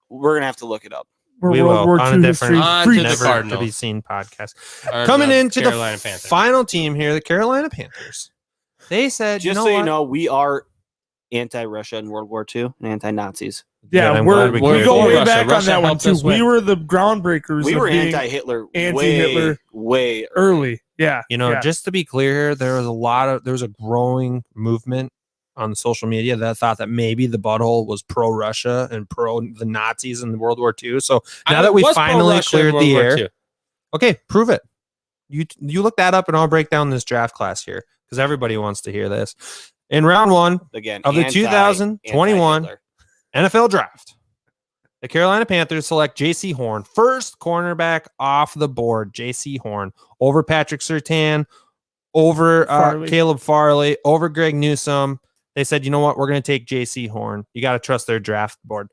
Speaker 3: We're gonna have to look it up.
Speaker 2: We're
Speaker 1: We
Speaker 2: World
Speaker 1: will,
Speaker 2: War
Speaker 1: on a
Speaker 2: II
Speaker 1: different-
Speaker 2: history
Speaker 4: On
Speaker 2: freaks.
Speaker 4: to the
Speaker 1: Never
Speaker 4: Cardinals.
Speaker 1: to be seen podcast.
Speaker 4: Or
Speaker 1: Coming
Speaker 4: the
Speaker 1: into
Speaker 4: Carolina
Speaker 1: the
Speaker 4: Panthers.
Speaker 1: final team here, the Carolina Panthers. They said,
Speaker 3: Just
Speaker 1: you know
Speaker 3: so
Speaker 1: what?
Speaker 3: you know, we are anti-Russia in World War II and anti-Nazis.
Speaker 2: Yeah,
Speaker 1: I'm
Speaker 2: we're,
Speaker 1: glad
Speaker 2: we
Speaker 1: we cleared
Speaker 2: go
Speaker 1: it.
Speaker 2: way
Speaker 4: Russia.
Speaker 2: back on
Speaker 4: Russia
Speaker 2: that one
Speaker 4: helped
Speaker 2: too.
Speaker 4: us
Speaker 2: We
Speaker 4: win.
Speaker 2: were the groundbreakers.
Speaker 3: We
Speaker 2: of
Speaker 3: were
Speaker 2: being
Speaker 3: anti-Hitler,
Speaker 2: anti-Hitler
Speaker 3: way
Speaker 2: early. Yeah,
Speaker 1: You know,
Speaker 2: yeah.
Speaker 1: just to be clear, there was a growing movement on social media that thought that maybe the butthole was pro-Russia and pro the Nazis in World War II. So now that we
Speaker 4: was
Speaker 1: finally
Speaker 4: pro-Russia in
Speaker 1: cleared
Speaker 4: World
Speaker 1: the
Speaker 4: War
Speaker 1: air,
Speaker 4: II.
Speaker 1: okay, prove it. You look that up and I'll break down this draft class here because everybody wants to hear this. In round one
Speaker 3: again
Speaker 1: of the 2021
Speaker 3: anti-Hitler.
Speaker 1: NFL draft, the Carolina Panthers select J.C. Horn, first cornerback off the board. J.C. Horn over Patrick Surtain, over
Speaker 2: Farley.
Speaker 1: Caleb Farley, over Greg Newsome. They said, you know what? We're going to take J.C. Horn. You got to trust their draft board.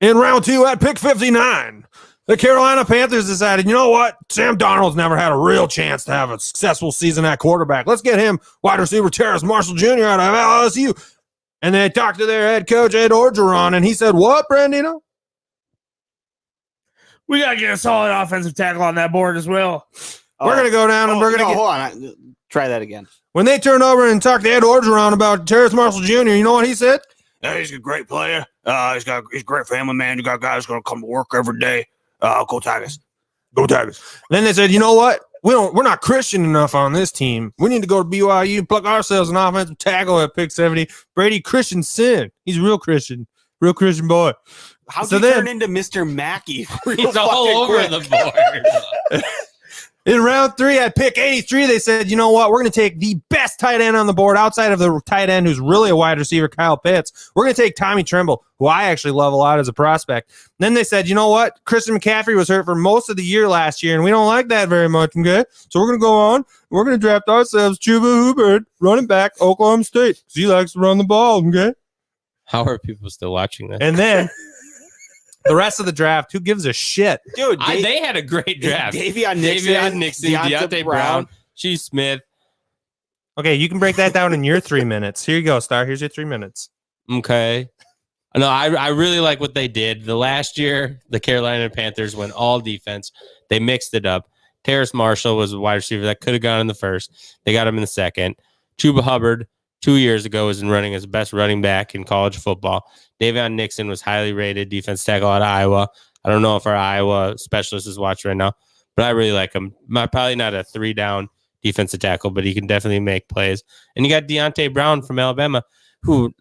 Speaker 1: In round two at pick 59, the Carolina Panthers decided, you know what? Sam Darnold's never had a real chance to have a successful season at quarterback. Let's get him wide receiver Terrace Marshall Jr. out of LSU. And they talked to their head coach, Ed Orgeron, and he said, what, Brandino?
Speaker 2: We gotta get a solid offensive tackle on that board as well.
Speaker 1: We're going to go down and we're going to get...
Speaker 3: Hold on. Try that again.
Speaker 1: When they turned over and talked to Ed Orgeron about Terrace Marshall Jr., you know what he said?
Speaker 6: He's a great player. He's a great family man. You got guys going to come to work every day. Go Tigers. Go Tigers.
Speaker 1: Then they said, you know what? We're not Christian enough on this team. We need to go to BYU and pluck ourselves an offensive tackle at pick 70. Brady Christensen. He's a real Christian boy.
Speaker 3: How'd
Speaker 1: So
Speaker 3: you
Speaker 1: then-
Speaker 3: turn into Mr. Mackey?
Speaker 4: He's all over the board.
Speaker 1: In round 3 at pick 83, they said, you know what? We're going to take the best tight end on the board outside of the tight end who's really a wide receiver, Kyle Pitts. We're going to take Tommy Tremble, who I actually love a lot as a prospect. Then they said, you know what? Christian McCaffrey was hurt for most of the year last year, and we don't like that very much, okay? So we're going to go on. We're going to draft ourselves Chuba Hubbard, running back, Oklahoma State, because he likes to run the ball, okay?
Speaker 4: How are people still watching this?
Speaker 1: And then the rest of the draft, who gives a shit?
Speaker 3: Dude,
Speaker 4: They had a great draft.
Speaker 3: Davion Nixon,
Speaker 4: Deontay Brown, Chief Smith.
Speaker 1: Okay, you can break that down in your 3 minutes. Here you go, Star. Here's your 3 minutes.
Speaker 4: Okay. No, I really like what they did. The last year, the Carolina Panthers went all defense. They mixed it up. Terrace Marshall was a wide receiver that could have gone in the first. They got him in the second. Chuba Hubbard, 2 years ago, was in running as best running back in college football. Davion Nixon was highly rated defense tackle out of Iowa. I don't know if our Iowa specialist is watching right now, but I really like him. Probably not a 3-down defensive tackle, but he can definitely make plays. And you got Deontay Brown from Alabama, who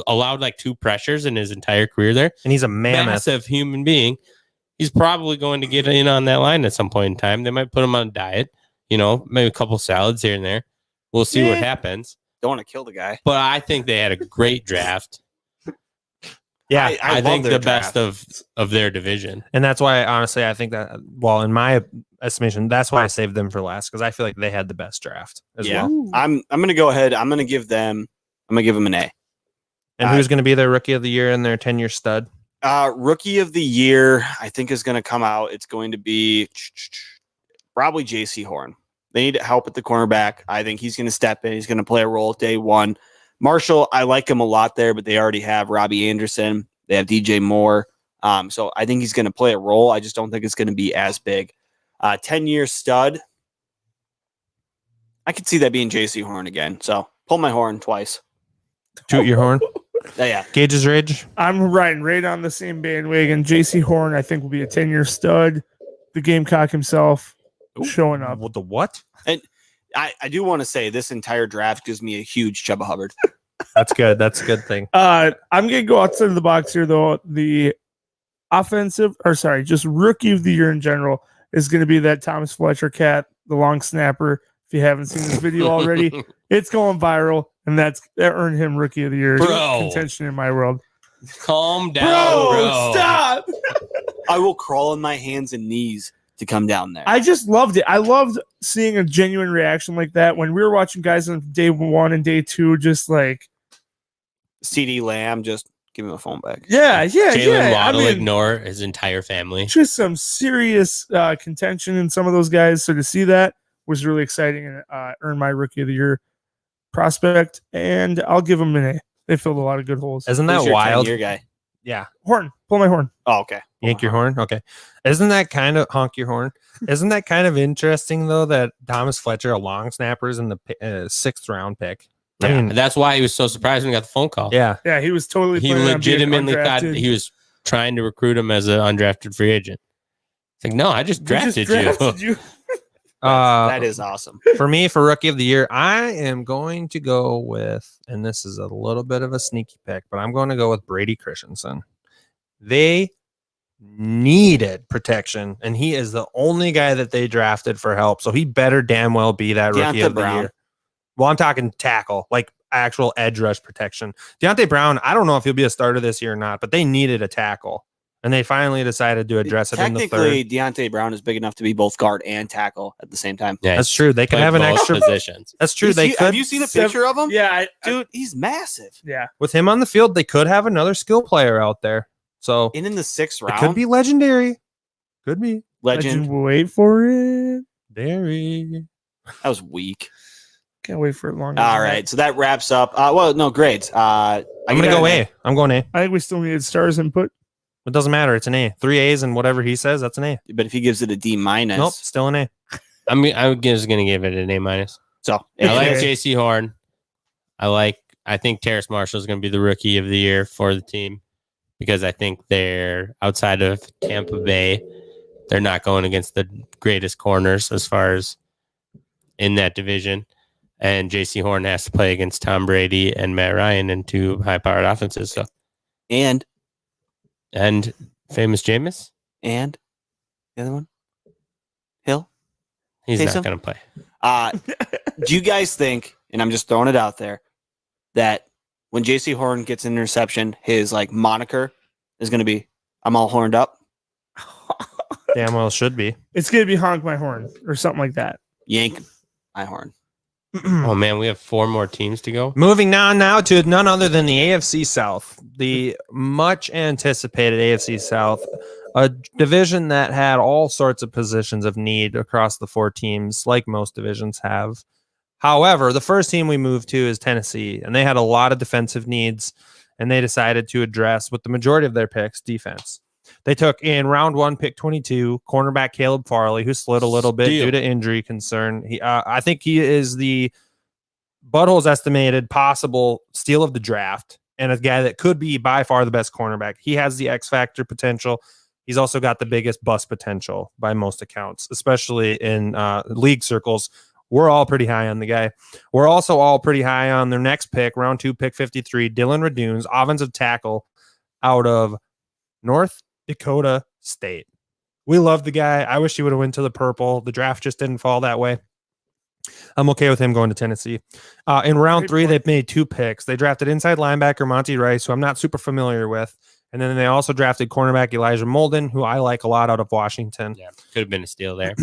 Speaker 4: allowed like 2 pressures in his entire career there.
Speaker 1: And he's a mammoth.
Speaker 4: Massive human being. He's probably going to get in on that line at some point in time. They might put him on a diet, maybe a couple salads here and there. We'll see what happens.
Speaker 3: Don't want to kill the guy.
Speaker 4: But I think they had a great draft.
Speaker 1: Yeah,
Speaker 4: I think
Speaker 3: their
Speaker 4: the
Speaker 3: draft.
Speaker 4: best of their division.
Speaker 1: and that's why, honestly, I think that, well, in my estimation, that's why I saved them for last, because I feel like they had the best draft as
Speaker 3: Yeah.
Speaker 1: well.
Speaker 3: I'm gonna go ahead. I'm gonna give them an A.
Speaker 1: And who's going to be their rookie of the year and their 10-year stud?
Speaker 3: Rookie of the year, I think, is gonna come out. It's going to be probably JC Horn. They need help at the cornerback. I think he's gonna step in. He's gonna play a role day one. Marshall, I like him a lot there, but they already have Robbie Anderson. They have DJ Moore. So I think he's going to play a role. I just don't think it's going to be as big. 10-year stud. I could see that being JC Horn again. So pull my horn twice.
Speaker 1: Toot your horn.
Speaker 3: Yeah.
Speaker 1: Gage's Ridge.
Speaker 2: I'm riding right on the same bandwagon. JC Horn, I think, will be a 10-year stud. The Gamecock himself showing up.
Speaker 1: The what?
Speaker 3: I do want to say this entire draft gives me a huge Chuba Hubbard.
Speaker 1: That's good. That's a good thing.
Speaker 2: I'm going to go outside of the box here, though. The just rookie of the year in general is going to be that Thomas Fletcher cat, the long snapper. If you haven't seen this video already, it's going viral, and that earned him rookie of the year.
Speaker 4: Bro.
Speaker 2: Contention in my world.
Speaker 4: Calm down, bro.
Speaker 2: Stop!
Speaker 3: I will crawl on my hands and knees to come down there.
Speaker 2: I just loved it. I loved seeing a genuine reaction like that when we were watching guys on day 1 and day 2, just like
Speaker 3: CD Lamb, just give me my phone back.
Speaker 4: Jalen Waddle ignore his entire family.
Speaker 2: Just some serious contention in some of those guys. So to see that was really exciting and earned my rookie of the year prospect. And I'll give them an A. They filled a lot of good holes.
Speaker 1: Isn't
Speaker 3: Who's
Speaker 1: that
Speaker 3: your
Speaker 1: wild?
Speaker 3: 10-year guy?
Speaker 1: Yeah.
Speaker 2: Horn, pull my horn.
Speaker 3: Oh, okay.
Speaker 1: Yank your horn. Okay. Isn't that kind of honk your horn? Isn't that kind of interesting though that Thomas Fletcher, a long snapper, is in the 6th round pick? I mean,
Speaker 4: That's why he was so surprised when he got the phone call.
Speaker 1: yeah.
Speaker 2: Yeah, he was totally.
Speaker 4: He
Speaker 2: planning on being
Speaker 4: legitimately thought
Speaker 2: undrafted.
Speaker 4: he was trying to recruit him as an undrafted free agent. It's like, no, I just
Speaker 2: We
Speaker 4: drafted, you.
Speaker 3: That is awesome.
Speaker 1: For me, for rookie of the year, I am going to go with, and this is a little bit of a sneaky pick, but I'm going to go with Brady Christensen. They needed protection, and he is the only guy that they drafted for help. So he better damn well be that rookie
Speaker 3: Deontay
Speaker 1: of the
Speaker 3: Brown.
Speaker 1: year. Well, I'm talking tackle, like actual edge rush protection. Deontay Brown, I don't know if he'll be a starter this year or not, but they needed a tackle. And they finally decided to address it in the
Speaker 3: Technically,
Speaker 1: third.
Speaker 3: Deontay Brown is big enough to be both guard and tackle at the same time.
Speaker 4: Yeah,
Speaker 1: That's true. They could
Speaker 4: played
Speaker 1: have an
Speaker 4: both
Speaker 1: extra
Speaker 4: positions.
Speaker 1: That's true. They could.
Speaker 3: Have you seen a picture of him?
Speaker 2: Yeah,
Speaker 3: Dude, he's massive.
Speaker 2: yeah.
Speaker 1: With him on the field, they could have another skill player out there. So
Speaker 3: And in the 6th
Speaker 1: it
Speaker 3: round,
Speaker 1: could be legendary. Could be.
Speaker 3: legend.
Speaker 2: Wait for it.
Speaker 1: Dairy.
Speaker 3: That was weak.
Speaker 2: Can't wait for it longer.
Speaker 3: All right, so that wraps up. Grades.
Speaker 1: I'm going to go A. I'm going A.
Speaker 2: I think we still needed stars input.
Speaker 1: It doesn't matter. It's an A. 3 A's and whatever he says, that's an A.
Speaker 3: But if he gives it a D minus,
Speaker 1: Nope, still an A.
Speaker 4: I'm just going to give it an A minus.
Speaker 3: So
Speaker 4: I like
Speaker 2: Okay.
Speaker 4: JC Horn. I think Terrace Marshall is going to be the rookie of the year for the team because I think they're outside of Tampa Bay. They're not going against the greatest corners as far as in that division. And JC Horn has to play against Tom Brady and Matt Ryan in 2 high-powered offenses. So,
Speaker 3: and
Speaker 4: famous Jameis.
Speaker 3: the other one, Hill.
Speaker 4: He's
Speaker 3: Taysom?
Speaker 4: not going to play.
Speaker 3: Do you guys think, and I'm just throwing it out there, that when JC Horn gets an interception, his like moniker is going to be "I'm all horned up"?
Speaker 1: Damn well should be.
Speaker 2: It's gonna be honk my horn or something like that.
Speaker 3: Yank my horn.
Speaker 4: Oh, man, we have 4 more teams to go.
Speaker 1: Moving on now to none other than the AFC South, the much anticipated AFC South, a division that had all sorts of positions of need across the 4 teams, like most divisions have. However, the first team we moved to is Tennessee, and they had a lot of defensive needs, and they decided to address with the majority of their picks defense. They took in round 1, pick 22, cornerback Caleb Farley, who slid a little bit due to injury concern. I think he is the Butthole's estimated possible steal of the draft and a guy that could be by far the best cornerback. He has the X factor potential. He's also got the biggest bust potential by most accounts, especially in league circles. We're all pretty high on the guy. We're also all pretty high on their next pick, round 2, pick 53, Dylan Radunes, offensive tackle out of North Dakota State. We love the guy. I wish he would have went to the purple. The draft just didn't fall that way. I'm okay with him going to Tennessee. In round 3, they've made 2 picks. They drafted inside linebacker Monty Rice, who I'm not super familiar with. And then they also drafted cornerback Elijah Molden, who I like a lot out of Washington.
Speaker 4: Yeah, could have been a steal there.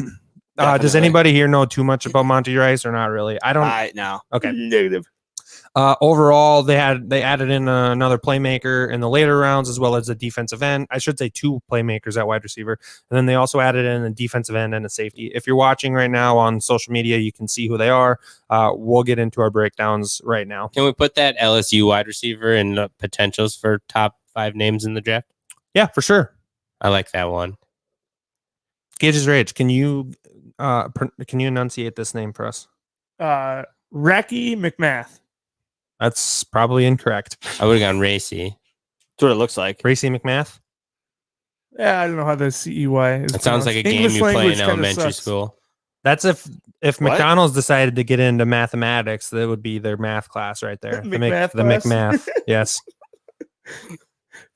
Speaker 1: Does anybody here know too much about Monty Rice or not really? I don't.
Speaker 3: No.
Speaker 1: Okay.
Speaker 2: Negative.
Speaker 1: Overall, they added in another playmaker in the later rounds, as well as a defensive end. I should say 2 playmakers at wide receiver. And then they also added in a defensive end and a safety. If you're watching right now on social media, you can see who they are. We'll get into our breakdowns right now.
Speaker 4: Can we put that LSU wide receiver in the potentials for top 5 names in the draft?
Speaker 1: Yeah, for sure.
Speaker 4: I like that one.
Speaker 1: Gage's Rage, can you enunciate this name for us?
Speaker 2: Racky McMath.
Speaker 1: That's probably incorrect.
Speaker 4: I would have gone Racy.
Speaker 3: That's what it looks like.
Speaker 1: Racy McMath?
Speaker 2: Yeah, I don't know how the CEY is.
Speaker 4: It sounds like a game
Speaker 2: English
Speaker 4: you play
Speaker 2: language
Speaker 4: in
Speaker 2: kinda
Speaker 4: elementary
Speaker 2: sucks.
Speaker 4: school.
Speaker 1: That's if
Speaker 3: What?
Speaker 1: McDonald's decided to get into mathematics, that would be their math class right there.
Speaker 2: McMath
Speaker 1: the
Speaker 2: class?
Speaker 1: McMath. Yes.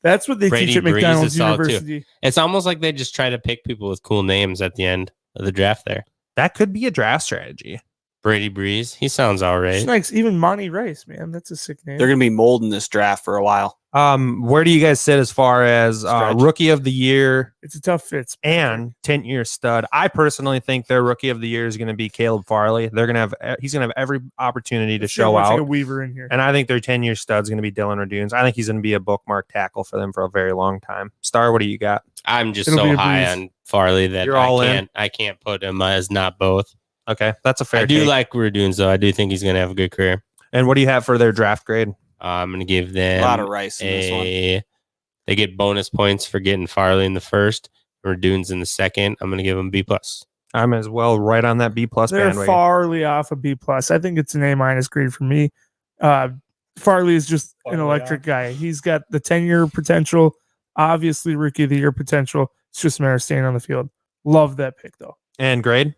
Speaker 2: That's what they
Speaker 4: Brady
Speaker 2: teach at
Speaker 4: Breeze
Speaker 2: McDonald's
Speaker 4: is solid, too.
Speaker 2: University.
Speaker 4: It's almost like they just try to pick people with cool names at the end of the draft there.
Speaker 1: That could be a draft strategy.
Speaker 4: Brady Breeze. He sounds all right.
Speaker 2: Snipes, even Monty Rice, man. That's a sick name.
Speaker 3: They're going to be molding this draft for a while.
Speaker 1: Where do you guys sit as far as
Speaker 3: Stretch.
Speaker 1: rookie of the year
Speaker 2: It's a tough fit.
Speaker 1: and 10-year stud? I personally think their rookie of the year is going to be Caleb Farley. He's going to have every opportunity to show
Speaker 2: Like
Speaker 1: out.
Speaker 2: a Weaver in here.
Speaker 1: And I think their 10-year stud is going to be Dylan Radunes. I think he's going to be a bookmark tackle for them for a very long time. Star, what do you got?
Speaker 4: I'm just
Speaker 2: It'll be
Speaker 4: so
Speaker 2: a
Speaker 4: high
Speaker 2: breeze.
Speaker 4: on Farley that
Speaker 1: You're all in?
Speaker 4: I can't put him as not both.
Speaker 1: Okay, that's a fair
Speaker 4: I do
Speaker 1: take.
Speaker 4: like Radunes, though. I do think he's going to have a good career.
Speaker 1: And what do you have for their draft grade?
Speaker 4: I'm going to give
Speaker 3: A
Speaker 4: them
Speaker 3: lot of Rice in this one.
Speaker 4: They get bonus points for getting Farley in the first, Radunes in the second. I'm going to give them B+.
Speaker 1: I'm as well right on that B+
Speaker 2: They're
Speaker 1: bandwagon.
Speaker 2: farly off a B+. I think it's an A- grade for me. Farley is just an electric guy. He's got the 10-year potential, obviously rookie of the year potential. It's just a matter of staying on the field. Love that pick, though.
Speaker 1: And grade?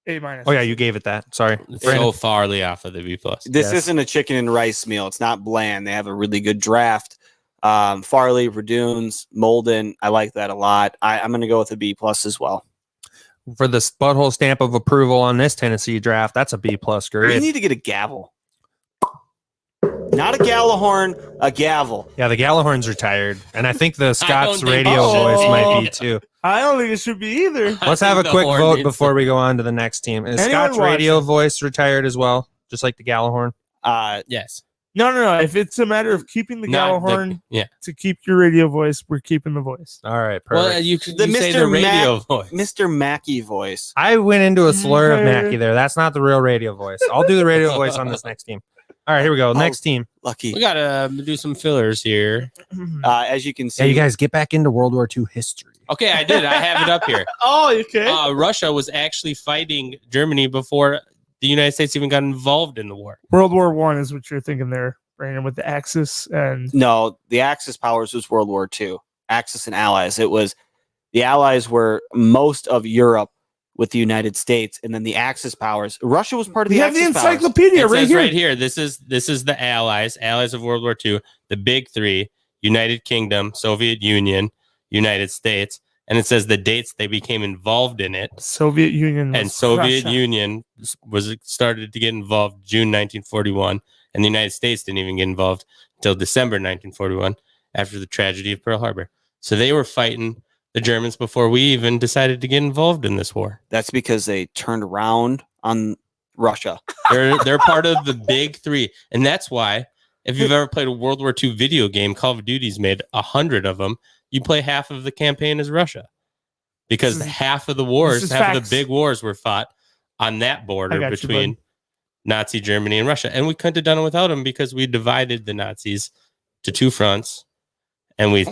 Speaker 2: A-.
Speaker 1: Oh, yeah, you gave it that. Sorry.
Speaker 4: It's
Speaker 1: Brandon.
Speaker 4: so Farley off of the B+.
Speaker 3: This
Speaker 1: Yes.
Speaker 3: isn't a chicken and rice meal. It's not bland. They have a really good draft. Farley, Radunes, Molden. I like that a lot. I'm going to go with a B+ as well.
Speaker 1: For the butthole stamp of approval on this Tennessee draft, that's a B+
Speaker 3: You
Speaker 1: grade.
Speaker 3: need to get a gavel. Not a Gallahorn, a gavel.
Speaker 1: Yeah, the Gallahorn's retired. And I think the Scott's
Speaker 4: think
Speaker 1: radio
Speaker 2: so.
Speaker 1: voice might be too.
Speaker 2: I don't think it should be either.
Speaker 1: Let's have a quick vote before we go on to the next team. Is
Speaker 2: Anyone
Speaker 1: Scott's radio
Speaker 2: watching?
Speaker 1: voice retired as well? Just like the Gallahorn?
Speaker 4: Yes.
Speaker 2: No. If it's a matter of keeping the
Speaker 4: Not the-
Speaker 2: Gallahorn
Speaker 4: yeah.
Speaker 2: to keep your radio voice, we're keeping the voice.
Speaker 1: All right, perfect.
Speaker 4: Well, you could
Speaker 3: The
Speaker 4: you say
Speaker 3: Mr.
Speaker 4: the radio
Speaker 3: Mac-
Speaker 4: voice.
Speaker 3: Mr. Mackey voice.
Speaker 1: I went into a slur of
Speaker 2: Okay.
Speaker 1: Mackey there. That's not the real radio voice. I'll do the radio voice on this next team. All right, here we go. Next team.
Speaker 3: Lucky.
Speaker 4: We got to do some fillers here.
Speaker 3: As you can see,
Speaker 1: Yeah, you guys get back into World War II history.
Speaker 4: Okay, I did. I have it up here.
Speaker 2: Oh, okay.
Speaker 4: Russia was actually fighting Germany before the United States even got involved in the war.
Speaker 2: World War I is what you're thinking there, Brandon, with the Axis and
Speaker 3: no, the Axis powers was World War II. Axis and Allies. It was the Allies were most of Europe with the United States, and then the Axis powers. Russia was part of
Speaker 2: we
Speaker 3: the
Speaker 2: have the
Speaker 3: Axis powers.
Speaker 2: encyclopedia
Speaker 4: It
Speaker 2: right
Speaker 4: says
Speaker 2: here.
Speaker 4: right here. This is the Allies of World War II, the big three: United Kingdom, Soviet Union, United States, and it says the dates they became involved in it.
Speaker 2: Soviet Union
Speaker 4: And
Speaker 2: was
Speaker 4: Soviet
Speaker 2: Russia.
Speaker 4: Union was started to get involved June 1941, and the United States didn't even get involved until December 1941 after the tragedy of Pearl Harbor. So they were fighting the Germans before we even decided to get involved in this war.
Speaker 3: That's because they turned around on Russia.
Speaker 4: They're part of the big three, and that's why if you've ever played a World War II video game, Call of Duty's made 100 of them. You play half of the campaign as Russia, because half of the wars, half of the big wars were fought on that border between Nazi Germany and Russia, and we couldn't have done it without them because we divided the Nazis to two fronts, and we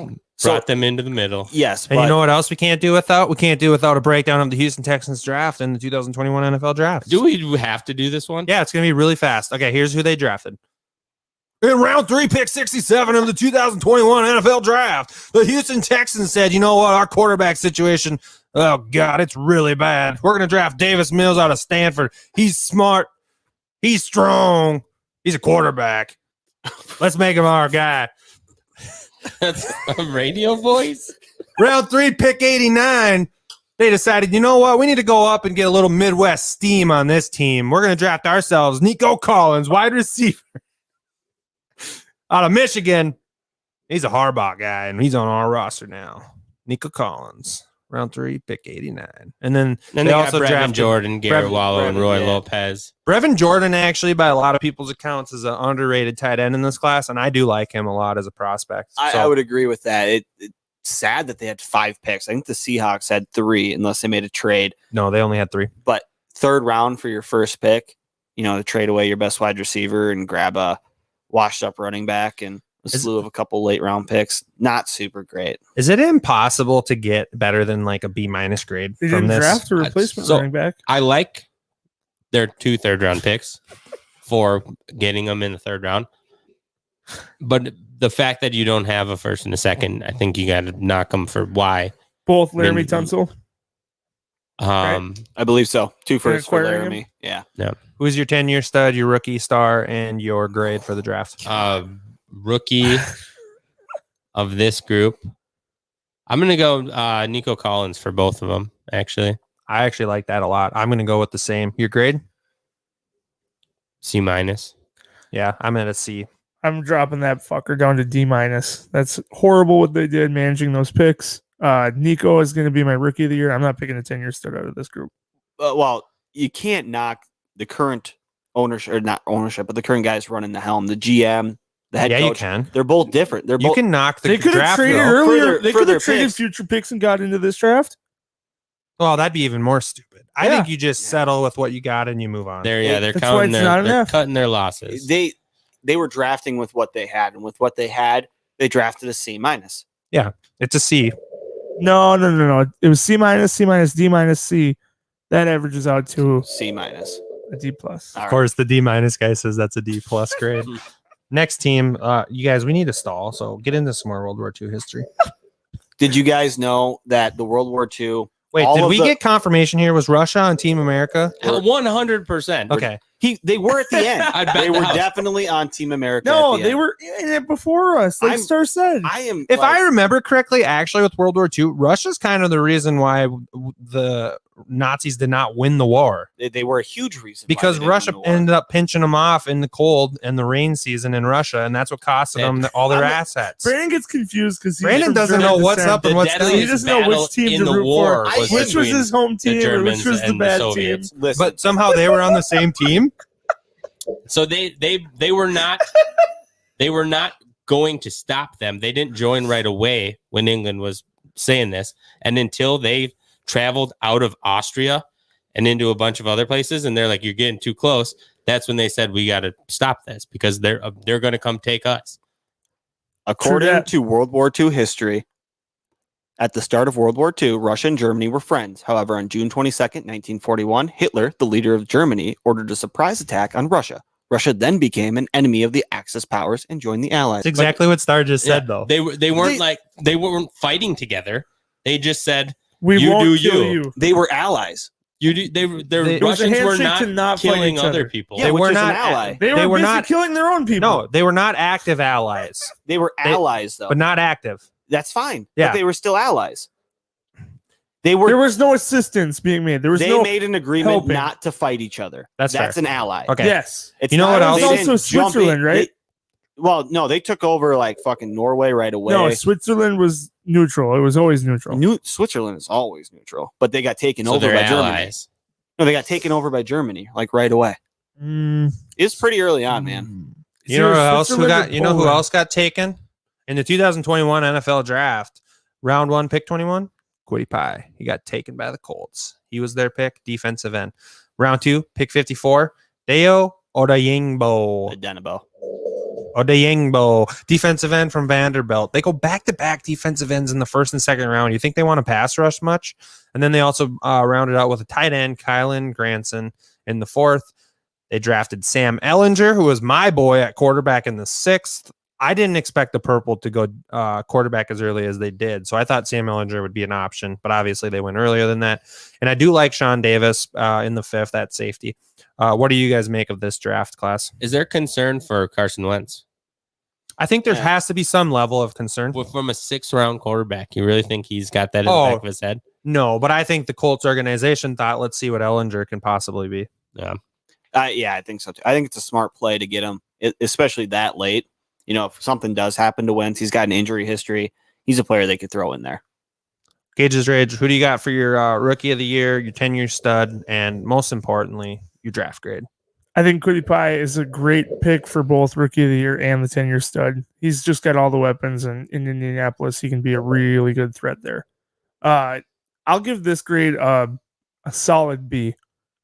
Speaker 4: brought them into the middle.
Speaker 3: Yes,
Speaker 1: And you know what else we can't do without? We can't do without a breakdown of the Houston Texans draft and the 2021 NFL draft.
Speaker 4: Do we have to do this one?
Speaker 1: Yeah, it's going to be really fast. Okay, here's who they drafted. In round 3, pick 67 of the 2021 NFL draft, the Houston Texans said, you know what, our quarterback situation, oh, God, it's really bad. We're going to draft Davis Mills out of Stanford. He's smart. He's strong. He's a quarterback. Let's make him our guy.
Speaker 4: That's a radio voice.
Speaker 1: Round 3, pick 89. They decided, you know what, we need to go up and get a little Midwest steam on this team. We're going to draft ourselves Nico Collins, wide receiver. Out of Michigan, he's a Harbaugh guy, and he's on our roster now. Nico Collins, round 3, pick 89. And then
Speaker 4: they also drafted Jordan, Garrett Wallow, and Roy Lopez.
Speaker 1: Brevin Jordan, actually, by a lot of people's accounts, is an underrated tight end in this class, and I do like him a lot as a prospect.
Speaker 3: I would agree with that. It's sad that they had 5 picks. I think the Seahawks had 3, unless they made a trade.
Speaker 1: No, they only had 3.
Speaker 3: But 3rd round for your first pick, to trade away your best wide receiver and grab a washed up running back and a slew of a couple late round picks. Not super great.
Speaker 1: Is it impossible to get better than like a B- grade
Speaker 2: They
Speaker 1: from
Speaker 2: didn't
Speaker 1: this?
Speaker 2: draft a replacement running back.
Speaker 4: I like their 2 third-round picks for getting them in the 3rd round. But the fact that you don't have a 1st and a 2nd, I think you got to knock them for why.
Speaker 2: Both Laramie Tunsil.
Speaker 3: I believe so. 2 firsts for
Speaker 2: acquiring
Speaker 3: Laramie. Yeah.
Speaker 1: Who's your 10-year stud, your rookie star, and your grade for the draft?
Speaker 4: Rookie of this group, I'm going to go Nico Collins for both of them, actually.
Speaker 1: I actually like that a lot. I'm going to go with the same. Your grade?
Speaker 4: C-.
Speaker 1: Yeah, I'm at a C.
Speaker 2: I'm dropping that fucker down to D-. That's horrible what they did managing those picks. Nico is going to be my rookie of the year. I'm not picking a 10-year stud out of this group.
Speaker 3: Well, you can't knock the current ownership, or not ownership, but the current guys running the helm, the GM, the head coach.
Speaker 1: You can.
Speaker 3: They're both different.
Speaker 1: You can knock the
Speaker 2: They could have
Speaker 1: draft.
Speaker 2: traded
Speaker 1: though.
Speaker 2: earlier. They could
Speaker 3: further
Speaker 2: have traded
Speaker 3: picks.
Speaker 2: future picks and got into this draft.
Speaker 1: Well, that'd be even more stupid. I
Speaker 2: Yeah.
Speaker 1: think you just settle with what you got and you move on.
Speaker 4: They're
Speaker 2: That's why
Speaker 4: counting
Speaker 2: it's not
Speaker 4: they're
Speaker 2: enough.
Speaker 4: cutting their losses.
Speaker 3: They were drafting with what they had, and with what they had, they drafted a C-.
Speaker 1: It's a C.
Speaker 2: No. It was C-, C-, D-, C. That averages out to
Speaker 3: C-.
Speaker 2: a D+.
Speaker 1: Of course, the D- guy says that's a D+ grade. Next team, you guys, we need a stall, so get into some more World War II history.
Speaker 3: Did you guys know that the World War II?
Speaker 1: Wait,
Speaker 3: all
Speaker 1: did
Speaker 3: of
Speaker 1: we get confirmation here? Was Russia on Team America?
Speaker 4: 100%.
Speaker 1: Okay.
Speaker 3: They were at the end.
Speaker 4: I'd bet
Speaker 3: They were
Speaker 4: the house.
Speaker 3: definitely on Team America.
Speaker 2: No,
Speaker 3: at the
Speaker 2: they
Speaker 3: end.
Speaker 2: were in it before us. Like
Speaker 3: I'm-
Speaker 2: Star said.
Speaker 3: I am.
Speaker 1: If I remember correctly, actually, with World War II, Russia's kind of the reason why the Nazis did not win the war,
Speaker 3: they were a huge reason why
Speaker 1: because
Speaker 3: they didn't
Speaker 1: Russia
Speaker 3: win the war.
Speaker 1: ended up pinching them off in the cold and the rain season in Russia, and that's what costed them all their assets.
Speaker 2: Brandon gets confused because
Speaker 1: Brandon doesn't know what's up and what's down.
Speaker 2: He doesn't know which team
Speaker 4: in
Speaker 2: to
Speaker 4: the
Speaker 2: root
Speaker 4: war
Speaker 2: for.
Speaker 4: was
Speaker 2: Which was
Speaker 4: between
Speaker 2: his home team and which
Speaker 4: Germans
Speaker 2: was the
Speaker 4: and the
Speaker 2: bad team.
Speaker 4: Soviets.
Speaker 3: Listen,
Speaker 1: But somehow they were on the same team.
Speaker 4: So they were not going to stop them. They didn't join right away when England was saying this, and until they traveled out of Austria and into a bunch of other places, and they're like, "You're getting too close." That's when they said, "We got to stop this because they're going to come take us."
Speaker 3: according to World War II history, at the start of World War II, Russia and Germany were friends. However, on June 22nd, 1941, Hitler, the leader of Germany, ordered a surprise attack on Russia. Russia then became an enemy of the Axis powers and joined the Allies.
Speaker 1: That's exactly what Star just said, though.
Speaker 4: They weren't fighting together. They just said,
Speaker 2: We
Speaker 4: You
Speaker 2: won't
Speaker 4: do
Speaker 2: kill
Speaker 4: you.
Speaker 2: you.
Speaker 3: They were allies.
Speaker 4: "You do." The
Speaker 2: It was a
Speaker 4: Russians were
Speaker 2: handshake to
Speaker 4: not
Speaker 2: not fight
Speaker 4: killing
Speaker 2: each
Speaker 4: other
Speaker 2: other.
Speaker 4: people.
Speaker 3: Yeah,
Speaker 1: They
Speaker 3: which
Speaker 1: were
Speaker 3: is
Speaker 1: not-
Speaker 3: an ally.
Speaker 2: They
Speaker 1: They
Speaker 2: were
Speaker 1: were
Speaker 2: busy
Speaker 1: not-
Speaker 2: killing their own people.
Speaker 1: No, they were not active allies,
Speaker 3: They were allies, though.
Speaker 1: but not active.
Speaker 3: That's fine.
Speaker 1: Yeah.
Speaker 3: But they were still allies. There
Speaker 2: There was no assistance being made. There was
Speaker 3: they
Speaker 2: no.
Speaker 3: made an agreement
Speaker 2: helping.
Speaker 3: not to fight each other.
Speaker 1: That's fair.
Speaker 3: an ally.
Speaker 1: Okay.
Speaker 2: Yes.
Speaker 3: It's
Speaker 1: You know
Speaker 3: not-
Speaker 1: what else?
Speaker 3: they
Speaker 2: It's also
Speaker 3: didn't jump in-
Speaker 2: Switzerland, right?
Speaker 3: Well, no, they took over like fucking Norway right away.
Speaker 2: No, Switzerland was neutral. It was always neutral.
Speaker 3: Switzerland is always neutral, but they got taken
Speaker 4: So
Speaker 3: over
Speaker 4: they're
Speaker 3: by Germany.
Speaker 4: allies.
Speaker 3: No, they got taken over by Germany like right away.
Speaker 2: Mm,
Speaker 3: It's pretty early on, man.
Speaker 2: It's
Speaker 1: You know
Speaker 2: either
Speaker 1: who else who
Speaker 2: Switzerland
Speaker 1: got?
Speaker 2: or
Speaker 1: You know who
Speaker 2: Poland.
Speaker 1: else got taken in the 2021 NFL Draft? Round 1, pick 21. Quiddy Pie. He got taken by the Colts. He was their pick, defensive end. Round 2, pick 54. Deo Odeyingbo. Odeyingbo, defensive end from Vanderbilt. They go back-to-back defensive ends in the first and second round. You think they want to pass rush much? And then they also rounded out with a tight end, Kylan Granson, in the 4th. They drafted Sam Ellinger, who was my boy at quarterback in the 6th. I didn't expect the purple to go quarterback as early as they did. So I thought Sam Ellinger would be an option, but obviously they went earlier than that. And I do like Sean Davis in the 5th at safety. What do you guys make of this draft class?
Speaker 4: Is there concern for Carson Wentz?
Speaker 1: I think there
Speaker 3: Yeah.
Speaker 1: has to be some level of concern.
Speaker 4: Well, from a 6th-round quarterback, you really think he's got that in the
Speaker 1: Oh.
Speaker 4: back of his head?
Speaker 1: No, but I think the Colts organization thought, let's see what Ellinger can possibly be.
Speaker 4: Yeah.
Speaker 3: Yeah, I think so too. I think it's a smart play to get him, especially that late. You know, if something does happen to Wentz, he's got an injury history. He's a player they could throw in there.
Speaker 1: Gage's Rage, who do you got for your rookie of the year, your 10-year stud, and most importantly, your draft grade?
Speaker 2: I think Quiddy Pie is a great pick for both rookie of the year and the 10-year stud. He's just got all the weapons, and in Indianapolis, he can be a really good threat there. I'll give this grade a solid B.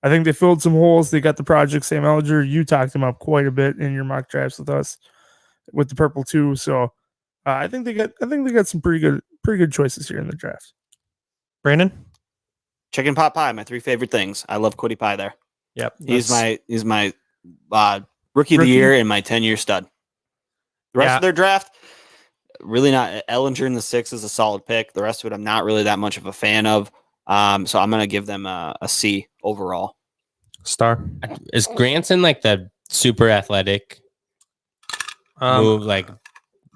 Speaker 2: I think they filled some holes. They got the project Sam Ellinger. You talked him up quite a bit in your mock drafts with us with the purple too. So I think they got some pretty good choices here in the draft.
Speaker 1: Brandon?
Speaker 3: Chicken pot pie, my 3 favorite things. I love Quiddy Pie there.
Speaker 1: Yep.
Speaker 3: He's my rookie of the year and my 10-year stud. The rest
Speaker 1: Yeah.
Speaker 3: of their draft, really not. Ellinger in the 6th is a solid pick. The rest of it, I'm not really that much of a fan of. So I'm going to give them a C overall.
Speaker 1: Star.
Speaker 4: Is Granson like the super athletic move, like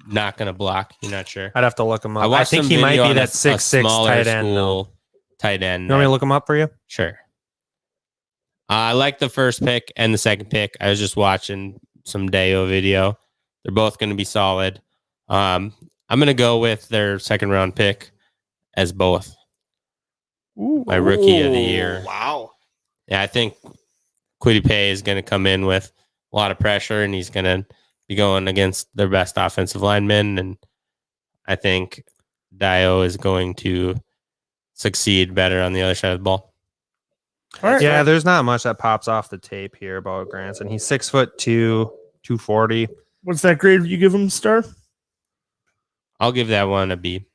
Speaker 4: not going to block? You're not sure.
Speaker 1: I'd have to look him up. I
Speaker 4: watched
Speaker 1: think
Speaker 4: some
Speaker 1: he might
Speaker 4: video
Speaker 1: be
Speaker 4: on
Speaker 1: that
Speaker 4: a
Speaker 1: 6'6"
Speaker 4: smaller
Speaker 1: tight end.
Speaker 4: school tight end.
Speaker 1: You want me to look him up for you?
Speaker 4: Sure. I like the first pick and the second pick. I was just watching some Deo video. They're both going to be solid. I'm going to go with their 2nd round pick as both.
Speaker 2: Ooh.
Speaker 4: My rookie of the year.
Speaker 3: Wow.
Speaker 4: Yeah, I think Quiddy Pay is going to come in with a lot of pressure, and he's going to be going against their best offensive linemen. And I think Dio is going to succeed better on the other side of the ball.
Speaker 2: All right.
Speaker 1: Yeah, there's not much that pops off the tape here about Granson. He's 6'2", 240.
Speaker 2: What's that grade you give him, Star?
Speaker 4: I'll give that one a B.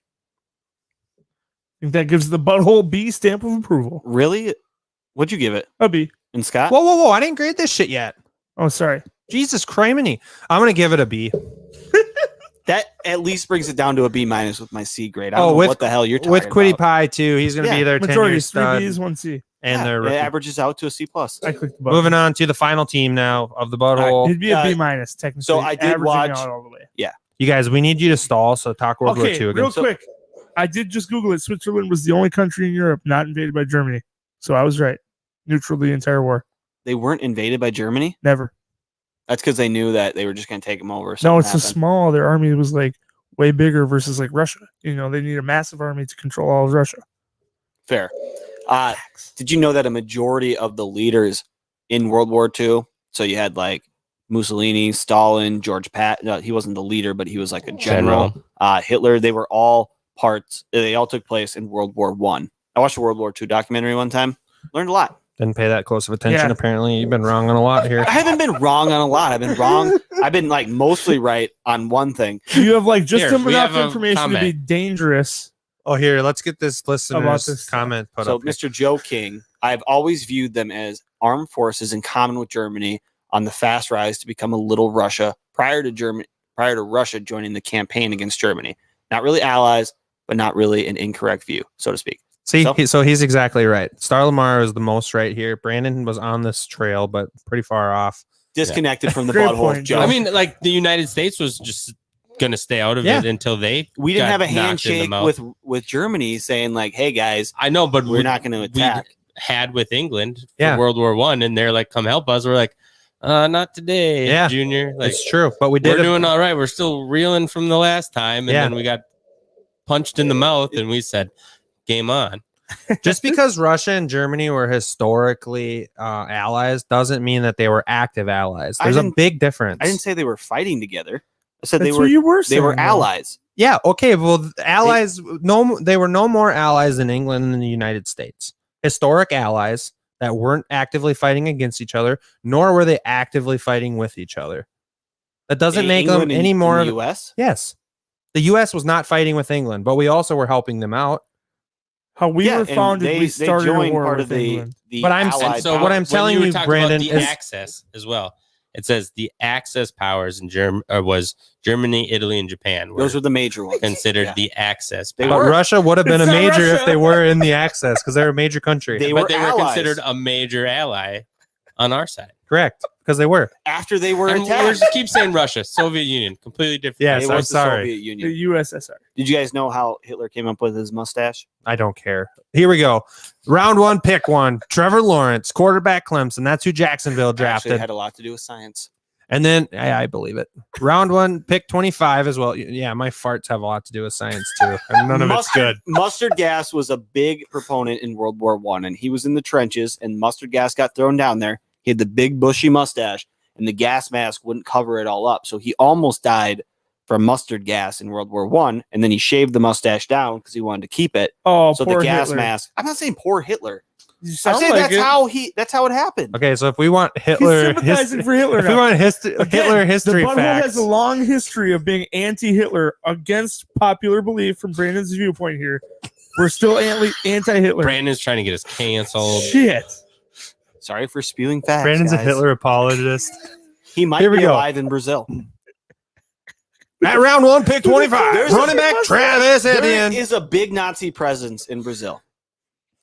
Speaker 2: I think that gives the butthole B stamp of approval.
Speaker 3: Really? What'd you give it?
Speaker 2: A B.
Speaker 3: And Scott?
Speaker 1: Whoa! I didn't grade this shit yet.
Speaker 2: Oh, sorry.
Speaker 1: Jesus criminy. I'm gonna give it a B.
Speaker 3: That at least brings it down to a B- with my C grade. I
Speaker 1: Oh,
Speaker 3: don't know
Speaker 1: with-
Speaker 3: what the hell you're talking
Speaker 1: With Quiddy
Speaker 3: about.
Speaker 1: Pie too. He's gonna
Speaker 3: Yeah,
Speaker 1: be their
Speaker 2: Majority
Speaker 1: 10-year
Speaker 2: is 3
Speaker 1: stud
Speaker 2: B's, 1 C.
Speaker 1: and their
Speaker 3: it
Speaker 1: rookie.
Speaker 3: averages out to a C+.
Speaker 2: I clicked the button.
Speaker 1: Moving on to the final team now of the butthole.
Speaker 2: It'd be a
Speaker 3: Uh,
Speaker 2: B minus technically.
Speaker 3: so I did
Speaker 2: averaging
Speaker 3: watch-
Speaker 2: out all the way.
Speaker 1: You guys, we need you to stall. So talk World War
Speaker 2: Okay,
Speaker 1: II again.
Speaker 2: real quick. I did just Google it. Switzerland was the only country in Europe not invaded by Germany. So I was right. Neutral the entire war.
Speaker 3: They weren't invaded by Germany?
Speaker 2: Never.
Speaker 3: That's because they knew that they were just going to take them over.
Speaker 2: No, it's
Speaker 3: so
Speaker 2: so small. Their army was like way bigger versus like Russia. You know, they need a massive army to control all of Russia.
Speaker 3: Fair. Did you know that a majority of the leaders in World War II, so you had like Mussolini, Stalin, George Patton, he wasn't the leader, but he was like a general. Hitler, they were all parts, they all took place in World War I watched a World War II documentary one time, learned a lot.
Speaker 1: Didn't pay that close of attention.
Speaker 2: Yeah.
Speaker 1: Apparently, you've been wrong on a lot here.
Speaker 3: I haven't been wrong on a lot. I've been wrong. I've been like mostly right on one thing.
Speaker 2: You have like just
Speaker 4: Here, we
Speaker 2: enough
Speaker 4: have a
Speaker 2: information to be dangerous.
Speaker 1: Oh, here, let's get this listener's
Speaker 2: this.
Speaker 1: comment put
Speaker 3: So,
Speaker 1: up. Here.
Speaker 3: Mr. Joe King, I've always viewed them as armed forces in common with Germany on the fast rise to become a little Russia prior to Russia joining the campaign against Germany. Not really allies, but not really an incorrect view, so to speak.
Speaker 1: See,
Speaker 3: So-
Speaker 1: so he's exactly right. Star Lamar is the most right here. Brandon was on this trail, but pretty far off.
Speaker 3: Disconnected from the
Speaker 2: Great
Speaker 3: butthole
Speaker 2: point,
Speaker 3: of Joe.
Speaker 2: Joe.
Speaker 4: I mean, like the United States was just going to stay out of
Speaker 1: Yeah.
Speaker 4: it until they.
Speaker 3: We didn't
Speaker 4: got
Speaker 3: have a
Speaker 4: knocked in the
Speaker 3: handshake
Speaker 4: mouth.
Speaker 3: with Germany saying like, "Hey guys,
Speaker 4: I know, but
Speaker 3: we're not going to attack."
Speaker 4: Had with England for
Speaker 1: Yeah.
Speaker 4: World War I, and they're like, "Come help us." We're like, "Not today,
Speaker 1: Yeah.
Speaker 4: Junior." Like,
Speaker 1: It's true, but we
Speaker 4: we're
Speaker 1: did.
Speaker 4: doing all right. We're still reeling from the last time, and
Speaker 1: Yeah.
Speaker 4: then we got punched in the mouth, and we said, "Game on."
Speaker 1: Just because Russia and Germany were historically allies doesn't mean that they were active allies.
Speaker 3: I
Speaker 1: There's a
Speaker 3: didn't-
Speaker 1: big difference.
Speaker 3: I didn't say they were fighting together. I said
Speaker 2: That's
Speaker 3: they
Speaker 2: what
Speaker 3: were
Speaker 2: you were
Speaker 3: they were
Speaker 2: saying, though.
Speaker 3: allies.
Speaker 1: Yeah, okay. Well, allies, they were no more allies than England and the United States. Historic allies that weren't actively fighting against each other, nor were they actively fighting with each other. That doesn't make
Speaker 3: England
Speaker 1: them any
Speaker 3: in
Speaker 1: more.
Speaker 3: the U.S.
Speaker 1: Yes, the U.S. was not fighting with England, but we also were helping them out.
Speaker 2: How we were
Speaker 3: and
Speaker 2: founded, we started a
Speaker 3: joined
Speaker 2: war
Speaker 3: part
Speaker 2: with
Speaker 3: of the
Speaker 2: England.
Speaker 1: But I'm-
Speaker 3: Allied
Speaker 1: and so what
Speaker 3: powers.
Speaker 1: I'm
Speaker 4: when
Speaker 1: telling
Speaker 4: were
Speaker 1: you,
Speaker 4: talking
Speaker 1: Brandon,
Speaker 4: about the
Speaker 1: is-
Speaker 4: access as well. It says the Axis powers in was Germany, Italy, and Japan. Were
Speaker 3: Those are the major ones.
Speaker 4: considered
Speaker 3: Yeah.
Speaker 4: the Axis.
Speaker 3: They
Speaker 1: But
Speaker 3: were.
Speaker 1: Russia would have been
Speaker 2: It's
Speaker 1: a
Speaker 2: not
Speaker 1: major if
Speaker 2: Russia.
Speaker 1: they were in the Axis because they're a major country.
Speaker 3: They
Speaker 4: but
Speaker 3: were
Speaker 4: they were
Speaker 3: allies.
Speaker 4: considered a major ally on our side.
Speaker 1: Correct, because they were.
Speaker 3: After they were
Speaker 4: And we
Speaker 3: attacked.
Speaker 4: just keep saying Russia, Soviet Union, completely different.
Speaker 1: Yes,
Speaker 3: It
Speaker 1: I'm
Speaker 3: was the
Speaker 1: sorry.
Speaker 3: Soviet
Speaker 2: The
Speaker 3: Union.
Speaker 2: USSR.
Speaker 3: Did you guys know how Hitler came up with his mustache?
Speaker 1: I don't care. Here we go. Round one, pick one. Trevor Lawrence, quarterback Clemson. That's who Jacksonville
Speaker 3: Actually,
Speaker 1: drafted.
Speaker 3: it had a lot to do with science.
Speaker 1: And then I believe it. Round one, pick 25 as well. Yeah, my farts have a lot to do with science too. And none of it's good.
Speaker 3: Mustard gas was a big proponent in World War One, and he was in the trenches, and mustard gas got thrown down there. He had the big bushy mustache, and the gas mask wouldn't cover it all up. So he almost died from mustard gas in World War One, and then he shaved the mustache down because he wanted to keep it.
Speaker 2: Oh,
Speaker 3: So
Speaker 2: poor
Speaker 3: the gas
Speaker 2: Hitler.
Speaker 3: mask. I'm not saying poor Hitler.
Speaker 2: You
Speaker 3: I'm
Speaker 2: sound
Speaker 3: saying
Speaker 2: like
Speaker 3: that's how it happened.
Speaker 1: Okay, so if we want
Speaker 2: He's
Speaker 1: Hitler,
Speaker 2: sympathizing for Hitler.
Speaker 1: if we
Speaker 2: now.
Speaker 1: want
Speaker 2: Again,
Speaker 1: Hitler history
Speaker 2: the butthole
Speaker 1: facts,
Speaker 2: has a long history of being anti-Hitler against popular belief from Brandon's viewpoint here. We're still anti-Hitler.
Speaker 4: Brandon's trying to get us canceled.
Speaker 2: Shit.
Speaker 3: Sorry for spewing facts.
Speaker 1: Brandon's a
Speaker 3: guys.
Speaker 1: Hitler apologist.
Speaker 3: He might
Speaker 1: Here we
Speaker 3: be
Speaker 1: go.
Speaker 3: alive in Brazil.
Speaker 1: At round one, pick 25.
Speaker 3: There's a-
Speaker 1: Running back Travis
Speaker 3: There
Speaker 1: Etienne.
Speaker 3: is a big Nazi presence in Brazil.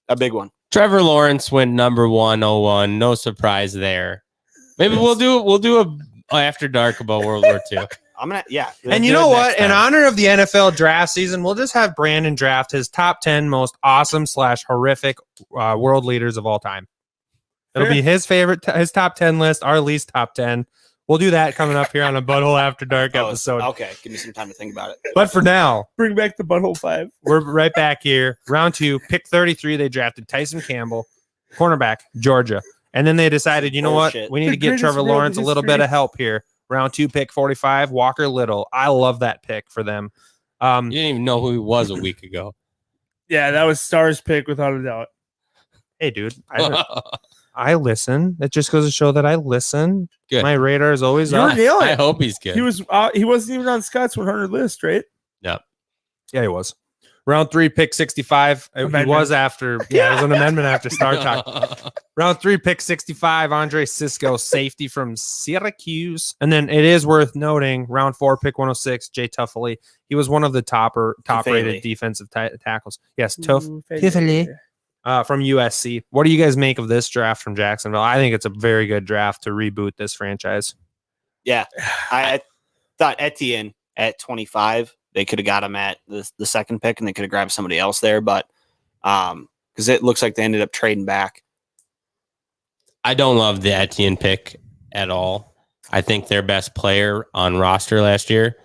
Speaker 3: A big one.
Speaker 4: Trevor Lawrence went number 101. No surprise there. Maybe we'll do a after dark about World War II.
Speaker 3: I'm gonna
Speaker 1: And you
Speaker 4: do
Speaker 1: know
Speaker 4: it
Speaker 1: what?
Speaker 4: next
Speaker 1: In
Speaker 4: time.
Speaker 1: honor of the NFL draft season, we'll just have Brandon draft his top 10 most awesome / horrific world leaders of all time. It'll
Speaker 2: Fair.
Speaker 1: be his favorite, his top 10 list, our least top 10. We'll do that coming up here on a Butthole After Dark episode.
Speaker 3: Okay, give me some time to think about it.
Speaker 1: But for now,
Speaker 2: Bring back the butthole 5.
Speaker 1: we're right back here. Round 2, pick 33. They drafted Tyson Campbell, cornerback, Georgia. And then they decided, you know
Speaker 3: Bullshit.
Speaker 1: what? We need
Speaker 2: The
Speaker 1: to get
Speaker 2: greatest
Speaker 1: Trevor
Speaker 2: real
Speaker 1: Lawrence a little bit
Speaker 2: history.
Speaker 1: of help here. Round 2, pick 45, Walker Little. I love that pick for them.
Speaker 4: You didn't even know who he was a week ago.
Speaker 2: Yeah, that was Star's pick without a doubt.
Speaker 1: Hey, dude, I listen. It just goes to show that I listen.
Speaker 4: Good.
Speaker 1: My radar is always
Speaker 2: You were
Speaker 1: up.
Speaker 2: nailing
Speaker 4: I
Speaker 2: it.
Speaker 4: hope he's good.
Speaker 2: He wasn't even on Scott's 100 list, right?
Speaker 1: Yeah, he was. Round 3, pick 65. He
Speaker 2: Amendment.
Speaker 1: was after. Yeah, it was an amendment after Star Talk. Round 3, pick 65. Andre Cisco, safety from Syracuse. And then it is worth noting, round 4, pick 106. Jay Tuffley. He was one of the top-rated
Speaker 3: Tuffley.
Speaker 1: defensive tackles. Yes,
Speaker 2: Ooh,
Speaker 1: Tuffley. From USC. What do you guys make of this draft from Jacksonville? I think it's a very good draft to reboot this franchise.
Speaker 3: Yeah, I thought Etienne at 25. They could have got him at the second pick, and they could have grabbed somebody else there. But because it looks like they ended up trading back.
Speaker 4: I don't love the Etienne pick at all. I think their best player on roster last year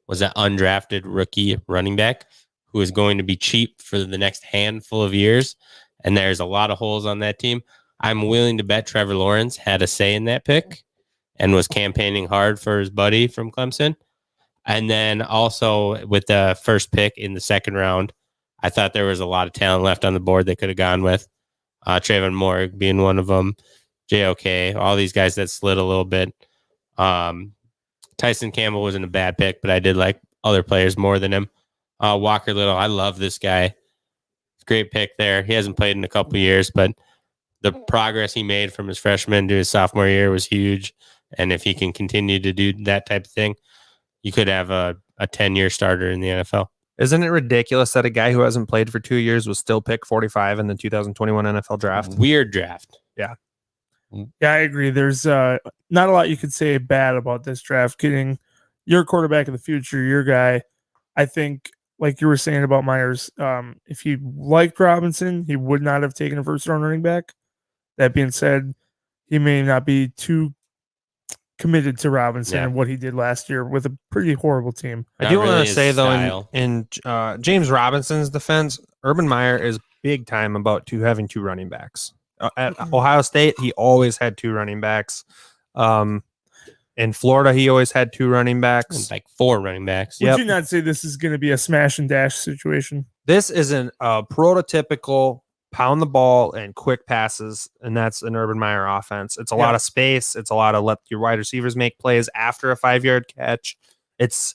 Speaker 4: was an undrafted rookie running back who is going to be cheap for the next handful of years. And there's a lot of holes on that team. I'm willing to bet Trevor Lawrence had a say in that pick and was campaigning hard for his buddy from Clemson. And then also with the first pick in the second round, I thought there was a lot of talent left on the board they could have gone with. Trayvon Moore being one of them, JOK, all these guys that slid a little bit. Tyson Campbell wasn't a bad pick, but I did like other players more than him. Walker Little, I love this guy. Great pick there. He hasn't played in a couple of years, but the progress he made from his freshman to his sophomore year was huge. And if he can continue to do that type of thing, you could have a 10-year starter in the NFL.
Speaker 1: Isn't it ridiculous that a guy who hasn't played for 2 years was still picked 45 in the 2021 NFL draft?
Speaker 4: Weird draft.
Speaker 2: Yeah, I agree. There's not a lot you could say bad about this draft. Getting your quarterback of the future, your guy. I think, like you were saying about Myers, if he liked Robinson, he would not have taken a first round running back. That being said, he may not be too committed to Robinson
Speaker 4: Yeah.
Speaker 2: and what he did last year with a pretty horrible team.
Speaker 1: I
Speaker 4: Not
Speaker 1: do want
Speaker 4: really
Speaker 1: to
Speaker 4: his
Speaker 1: say, though,
Speaker 4: style.
Speaker 1: in James Robinson's defense, Urban Meyer is big time about having two running backs. At Ohio State, he always had two running backs. In Florida, he always had two running backs.
Speaker 4: Like 4 running backs.
Speaker 1: Yep.
Speaker 2: Would you not say this is going to be a smash and dash situation?
Speaker 1: This is a prototypical pound the ball and quick passes, and that's an Urban Meyer offense. It's a lot of space. It's a lot of let your wide receivers make plays after a 5-yard catch. It's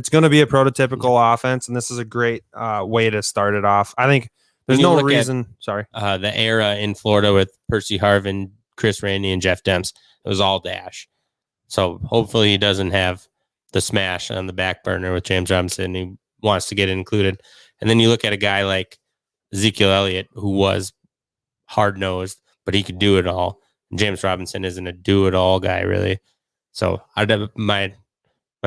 Speaker 1: going to be a prototypical offense, and this is a great way to start it off. I think there's
Speaker 4: When you
Speaker 1: no
Speaker 4: look at,
Speaker 1: reason. Sorry,
Speaker 4: the era in Florida with Percy Harvin, Chris Randy, and Jeff Demps, it was all dash. So hopefully he doesn't have the smash on the back burner with James Robinson. He wants to get it included. And then you look at a guy like Ezekiel Elliott, who was hard-nosed, but he could do it all. And James Robinson isn't a do-it-all guy, really. So my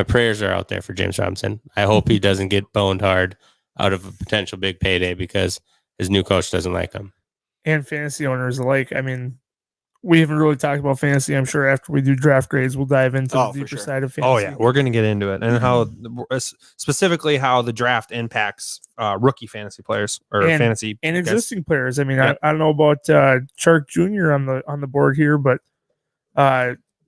Speaker 4: prayers are out there for James Robinson. I hope he doesn't get boned hard out of a potential big payday because his new coach doesn't like him.
Speaker 2: And fantasy owners alike. I mean, we haven't really talked about fantasy. I'm sure after we do draft grades, we'll dive into the deeper side of fantasy.
Speaker 1: oh yeah, we're going to get into it and how specifically how the draft impacts rookie fantasy players or fantasy
Speaker 2: and
Speaker 1: guys.
Speaker 2: existing players. I mean,
Speaker 1: Yeah.
Speaker 2: I don't know about Chark Jr. on the board here, but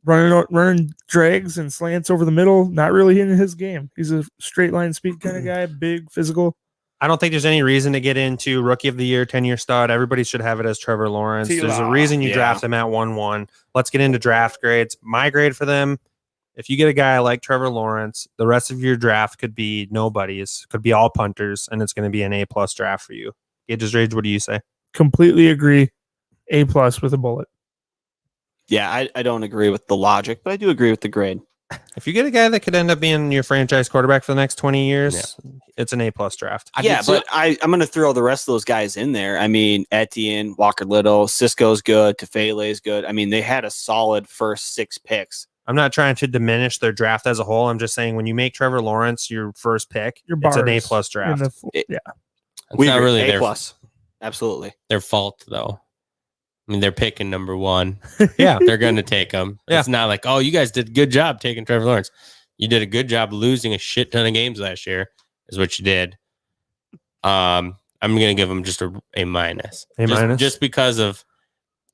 Speaker 2: running drags and slants over the middle, not really in his game. He's a straight line speed kind of guy, big, physical.
Speaker 1: I don't think there's any reason to get into rookie of the year, 10-year stud. Everybody should have it as Trevor Lawrence.
Speaker 2: T-Law.
Speaker 1: There's a reason you draft him at 1-1. Let's get into draft grades. My grade for them, if you get a guy like Trevor Lawrence, the rest of your draft could be nobodies, could be all punters, and it's going to be an A+ draft for you. Gage's Rage, what do you say?
Speaker 2: Completely agree. A+ with a bullet.
Speaker 3: Yeah, I don't agree with the logic, but I do agree with the grade.
Speaker 1: If you get a guy that could end up being your franchise quarterback for the next 20 years, it's an A+ draft.
Speaker 3: But I'm going to throw the rest of those guys in there. I mean, Etienne, Walker Little, Cisco's good, Tefele's good. I mean, they had a solid first 6 picks.
Speaker 1: I'm not trying to diminish their draft as a whole. I'm just saying when you make Trevor Lawrence your first pick, it's an A+ draft.
Speaker 2: Yeah.
Speaker 4: It's
Speaker 3: We
Speaker 4: not
Speaker 3: agree.
Speaker 4: really
Speaker 3: A+. Absolutely.
Speaker 4: their fault, though. I mean, they're picking number 1.
Speaker 1: Yeah.
Speaker 4: They're going to take him.
Speaker 1: Yeah.
Speaker 4: It's not like, oh, you guys did a good job taking Trevor Lawrence. You did a good job losing a shit ton of games last year, is what you did. I'm going to give him just a A-. Just because of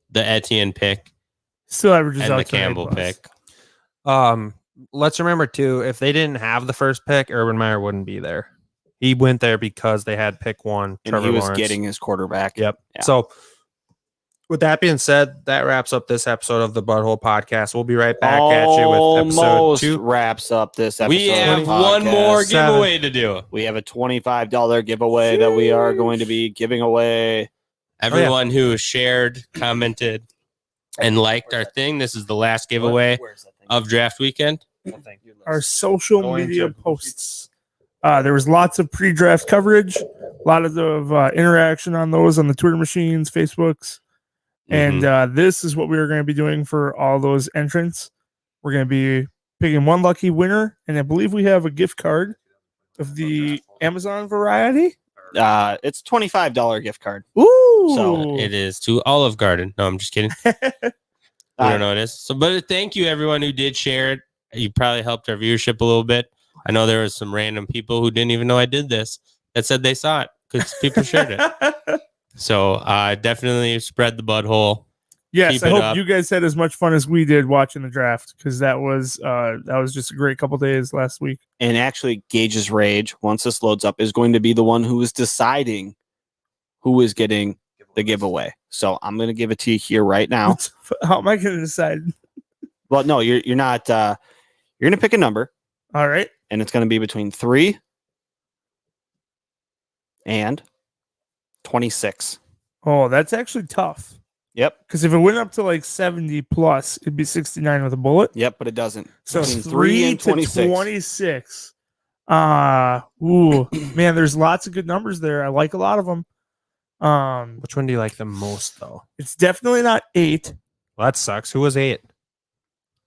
Speaker 4: the Etienne pick
Speaker 2: Still averages
Speaker 4: and
Speaker 2: out
Speaker 4: the
Speaker 2: to an
Speaker 4: Campbell
Speaker 2: A+.
Speaker 4: pick.
Speaker 1: Let's remember too, if they didn't have the first pick, Urban Meyer wouldn't be there. He went there because they had pick 1.
Speaker 3: And
Speaker 1: Trevor
Speaker 3: he was
Speaker 1: Lawrence.
Speaker 3: getting his quarterback.
Speaker 1: Yep.
Speaker 3: Yeah.
Speaker 1: So with that being said, that wraps up this episode of the Butthole Podcast. We'll be right back at you with episode
Speaker 3: Almost
Speaker 1: 2.
Speaker 3: wraps up this episode.
Speaker 4: We have
Speaker 3: of the
Speaker 4: one more
Speaker 3: podcast.
Speaker 4: giveaway to do.
Speaker 3: We have a $25 giveaway that we are going to be giving away.
Speaker 4: Everyone who shared, commented, and liked our thing, this is the last giveaway of draft weekend.
Speaker 2: Our social media posts. There was lots of pre-draft coverage, a lot of interaction on those on the Twitter machines, Facebooks. And this is what we are going to be doing for all those entrants. We're going to be picking one lucky winner, and I believe we have a gift card of the Amazon variety.
Speaker 3: It's $25 gift card.
Speaker 2: Ooh!
Speaker 3: So
Speaker 4: It is to Olive Garden. No, I'm just kidding. I don't know what it is. So, but thank you everyone who did share it. You probably helped our viewership a little bit. I know there was some random people who didn't even know I did this that said they saw it because people shared it. So definitely spread the butthole.
Speaker 2: Yes,
Speaker 4: Keep
Speaker 2: I
Speaker 4: it
Speaker 2: hope
Speaker 4: up.
Speaker 2: you guys had as much fun as we did watching the draft because that was just a great couple days last week.
Speaker 3: And actually, Gage's Rage, once this loads up, is going to be the one who is deciding who is getting the giveaway. So I'm going to give it to you here right now.
Speaker 2: How am I going to decide?
Speaker 3: Well, no, you're not. You're going to pick a number,
Speaker 2: All right.
Speaker 3: and it's going to be between 3 and 26.
Speaker 2: Oh, that's actually tough.
Speaker 3: Yep.
Speaker 2: Because if it went up to like 70 plus, it'd be 69 with a bullet.
Speaker 3: Yep, but it doesn't.
Speaker 2: So
Speaker 3: Between
Speaker 2: 3 to 26. Ooh, man, there's lots of good numbers there. I like a lot of them.
Speaker 1: Which one do you like the most, though?
Speaker 2: It's definitely not 8.
Speaker 1: Well, that sucks. Who was 8?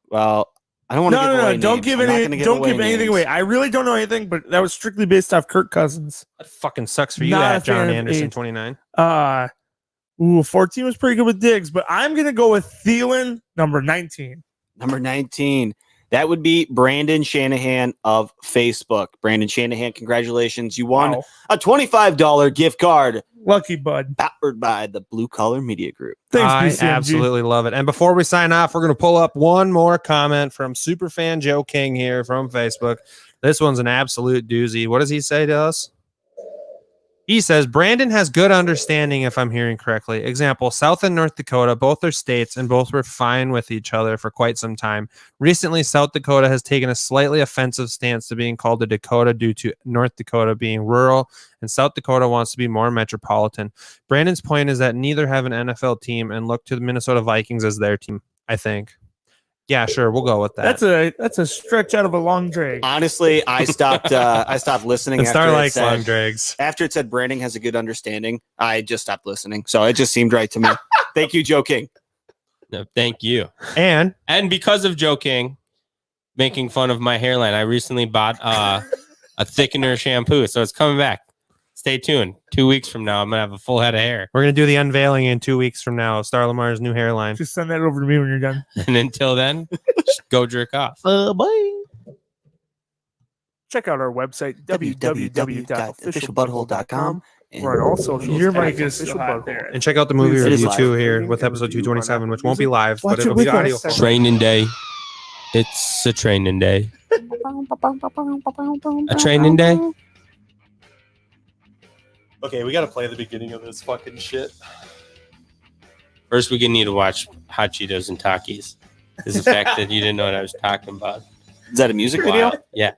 Speaker 3: Well, I don't want to give away
Speaker 2: Don't
Speaker 3: names.
Speaker 2: give
Speaker 3: I'm not
Speaker 2: any.
Speaker 3: gonna give
Speaker 2: Don't
Speaker 3: away
Speaker 2: give anything
Speaker 3: names.
Speaker 2: away. I really don't know anything, but that was strictly based off Kirk Cousins.
Speaker 1: That fucking sucks for you,
Speaker 2: Not a
Speaker 1: at John
Speaker 2: fan of
Speaker 1: Anderson,
Speaker 2: eight.
Speaker 1: 29.
Speaker 2: 14 was pretty good with Diggs, but I'm gonna go with Thielen, number 19.
Speaker 3: Number 19. That would be Brandon Shanahan of Facebook. Brandon Shanahan, congratulations. You won
Speaker 2: Wow.
Speaker 3: a $25 gift card
Speaker 2: Lucky bud.
Speaker 3: powered by the Blue Collar Media Group.
Speaker 2: Thanks,
Speaker 1: I
Speaker 2: BCMG.
Speaker 1: absolutely love it. And before we sign off, we're going to pull up one more comment from Superfan Joe King here from Facebook. This one's an absolute doozy. What does he say to us? He says, Brandon has good understanding, if I'm hearing correctly. Example, South and North Dakota, both are states and both were fine with each other for quite some time. Recently, South Dakota has taken a slightly offensive stance to being called a Dakota due to North Dakota being rural, and South Dakota wants to be more metropolitan. Brandon's point is that neither have an NFL team and look to the Minnesota Vikings as their team, I think. Yeah, sure, we'll go with that.
Speaker 2: That's a stretch out of a long drag.
Speaker 3: Honestly, I stopped listening
Speaker 1: And Star
Speaker 3: after it
Speaker 1: likes long
Speaker 3: said,
Speaker 1: drags.
Speaker 3: after it said Brandon has a good understanding. I just stopped listening. So it just seemed right to me. Thank you, Joe King.
Speaker 4: No, thank you.
Speaker 1: And
Speaker 4: because of Joe King making fun of my hairline, I recently bought a thickener shampoo, so it's coming back. Stay tuned. 2 weeks from now, I'm gonna have a full head of hair.
Speaker 1: we're going to do the unveiling in 2 weeks from now of Star Lamar's new hairline.
Speaker 2: Just send that over to me when you're done.
Speaker 4: And until then, just go jerk off.
Speaker 2: Bye. Check out our website,
Speaker 3: www.officialbutthole.com.
Speaker 2: We're on all social. Your mic is still hot there.
Speaker 1: And check out the movie
Speaker 2: It
Speaker 3: is
Speaker 1: review
Speaker 3: live.
Speaker 1: too here with episode 227, which won't be live,
Speaker 2: Watch
Speaker 1: but
Speaker 2: it
Speaker 1: it'll
Speaker 2: with
Speaker 1: be audio.
Speaker 2: us.
Speaker 4: Training day. It's a training day. A training day.
Speaker 1: Okay, we got to play the beginning of this fucking shit.
Speaker 4: First, we need to watch Hot Cheetos and Takis. Is the fact that you didn't know what I was talking about.
Speaker 3: Is that a music video?
Speaker 4: Yeah.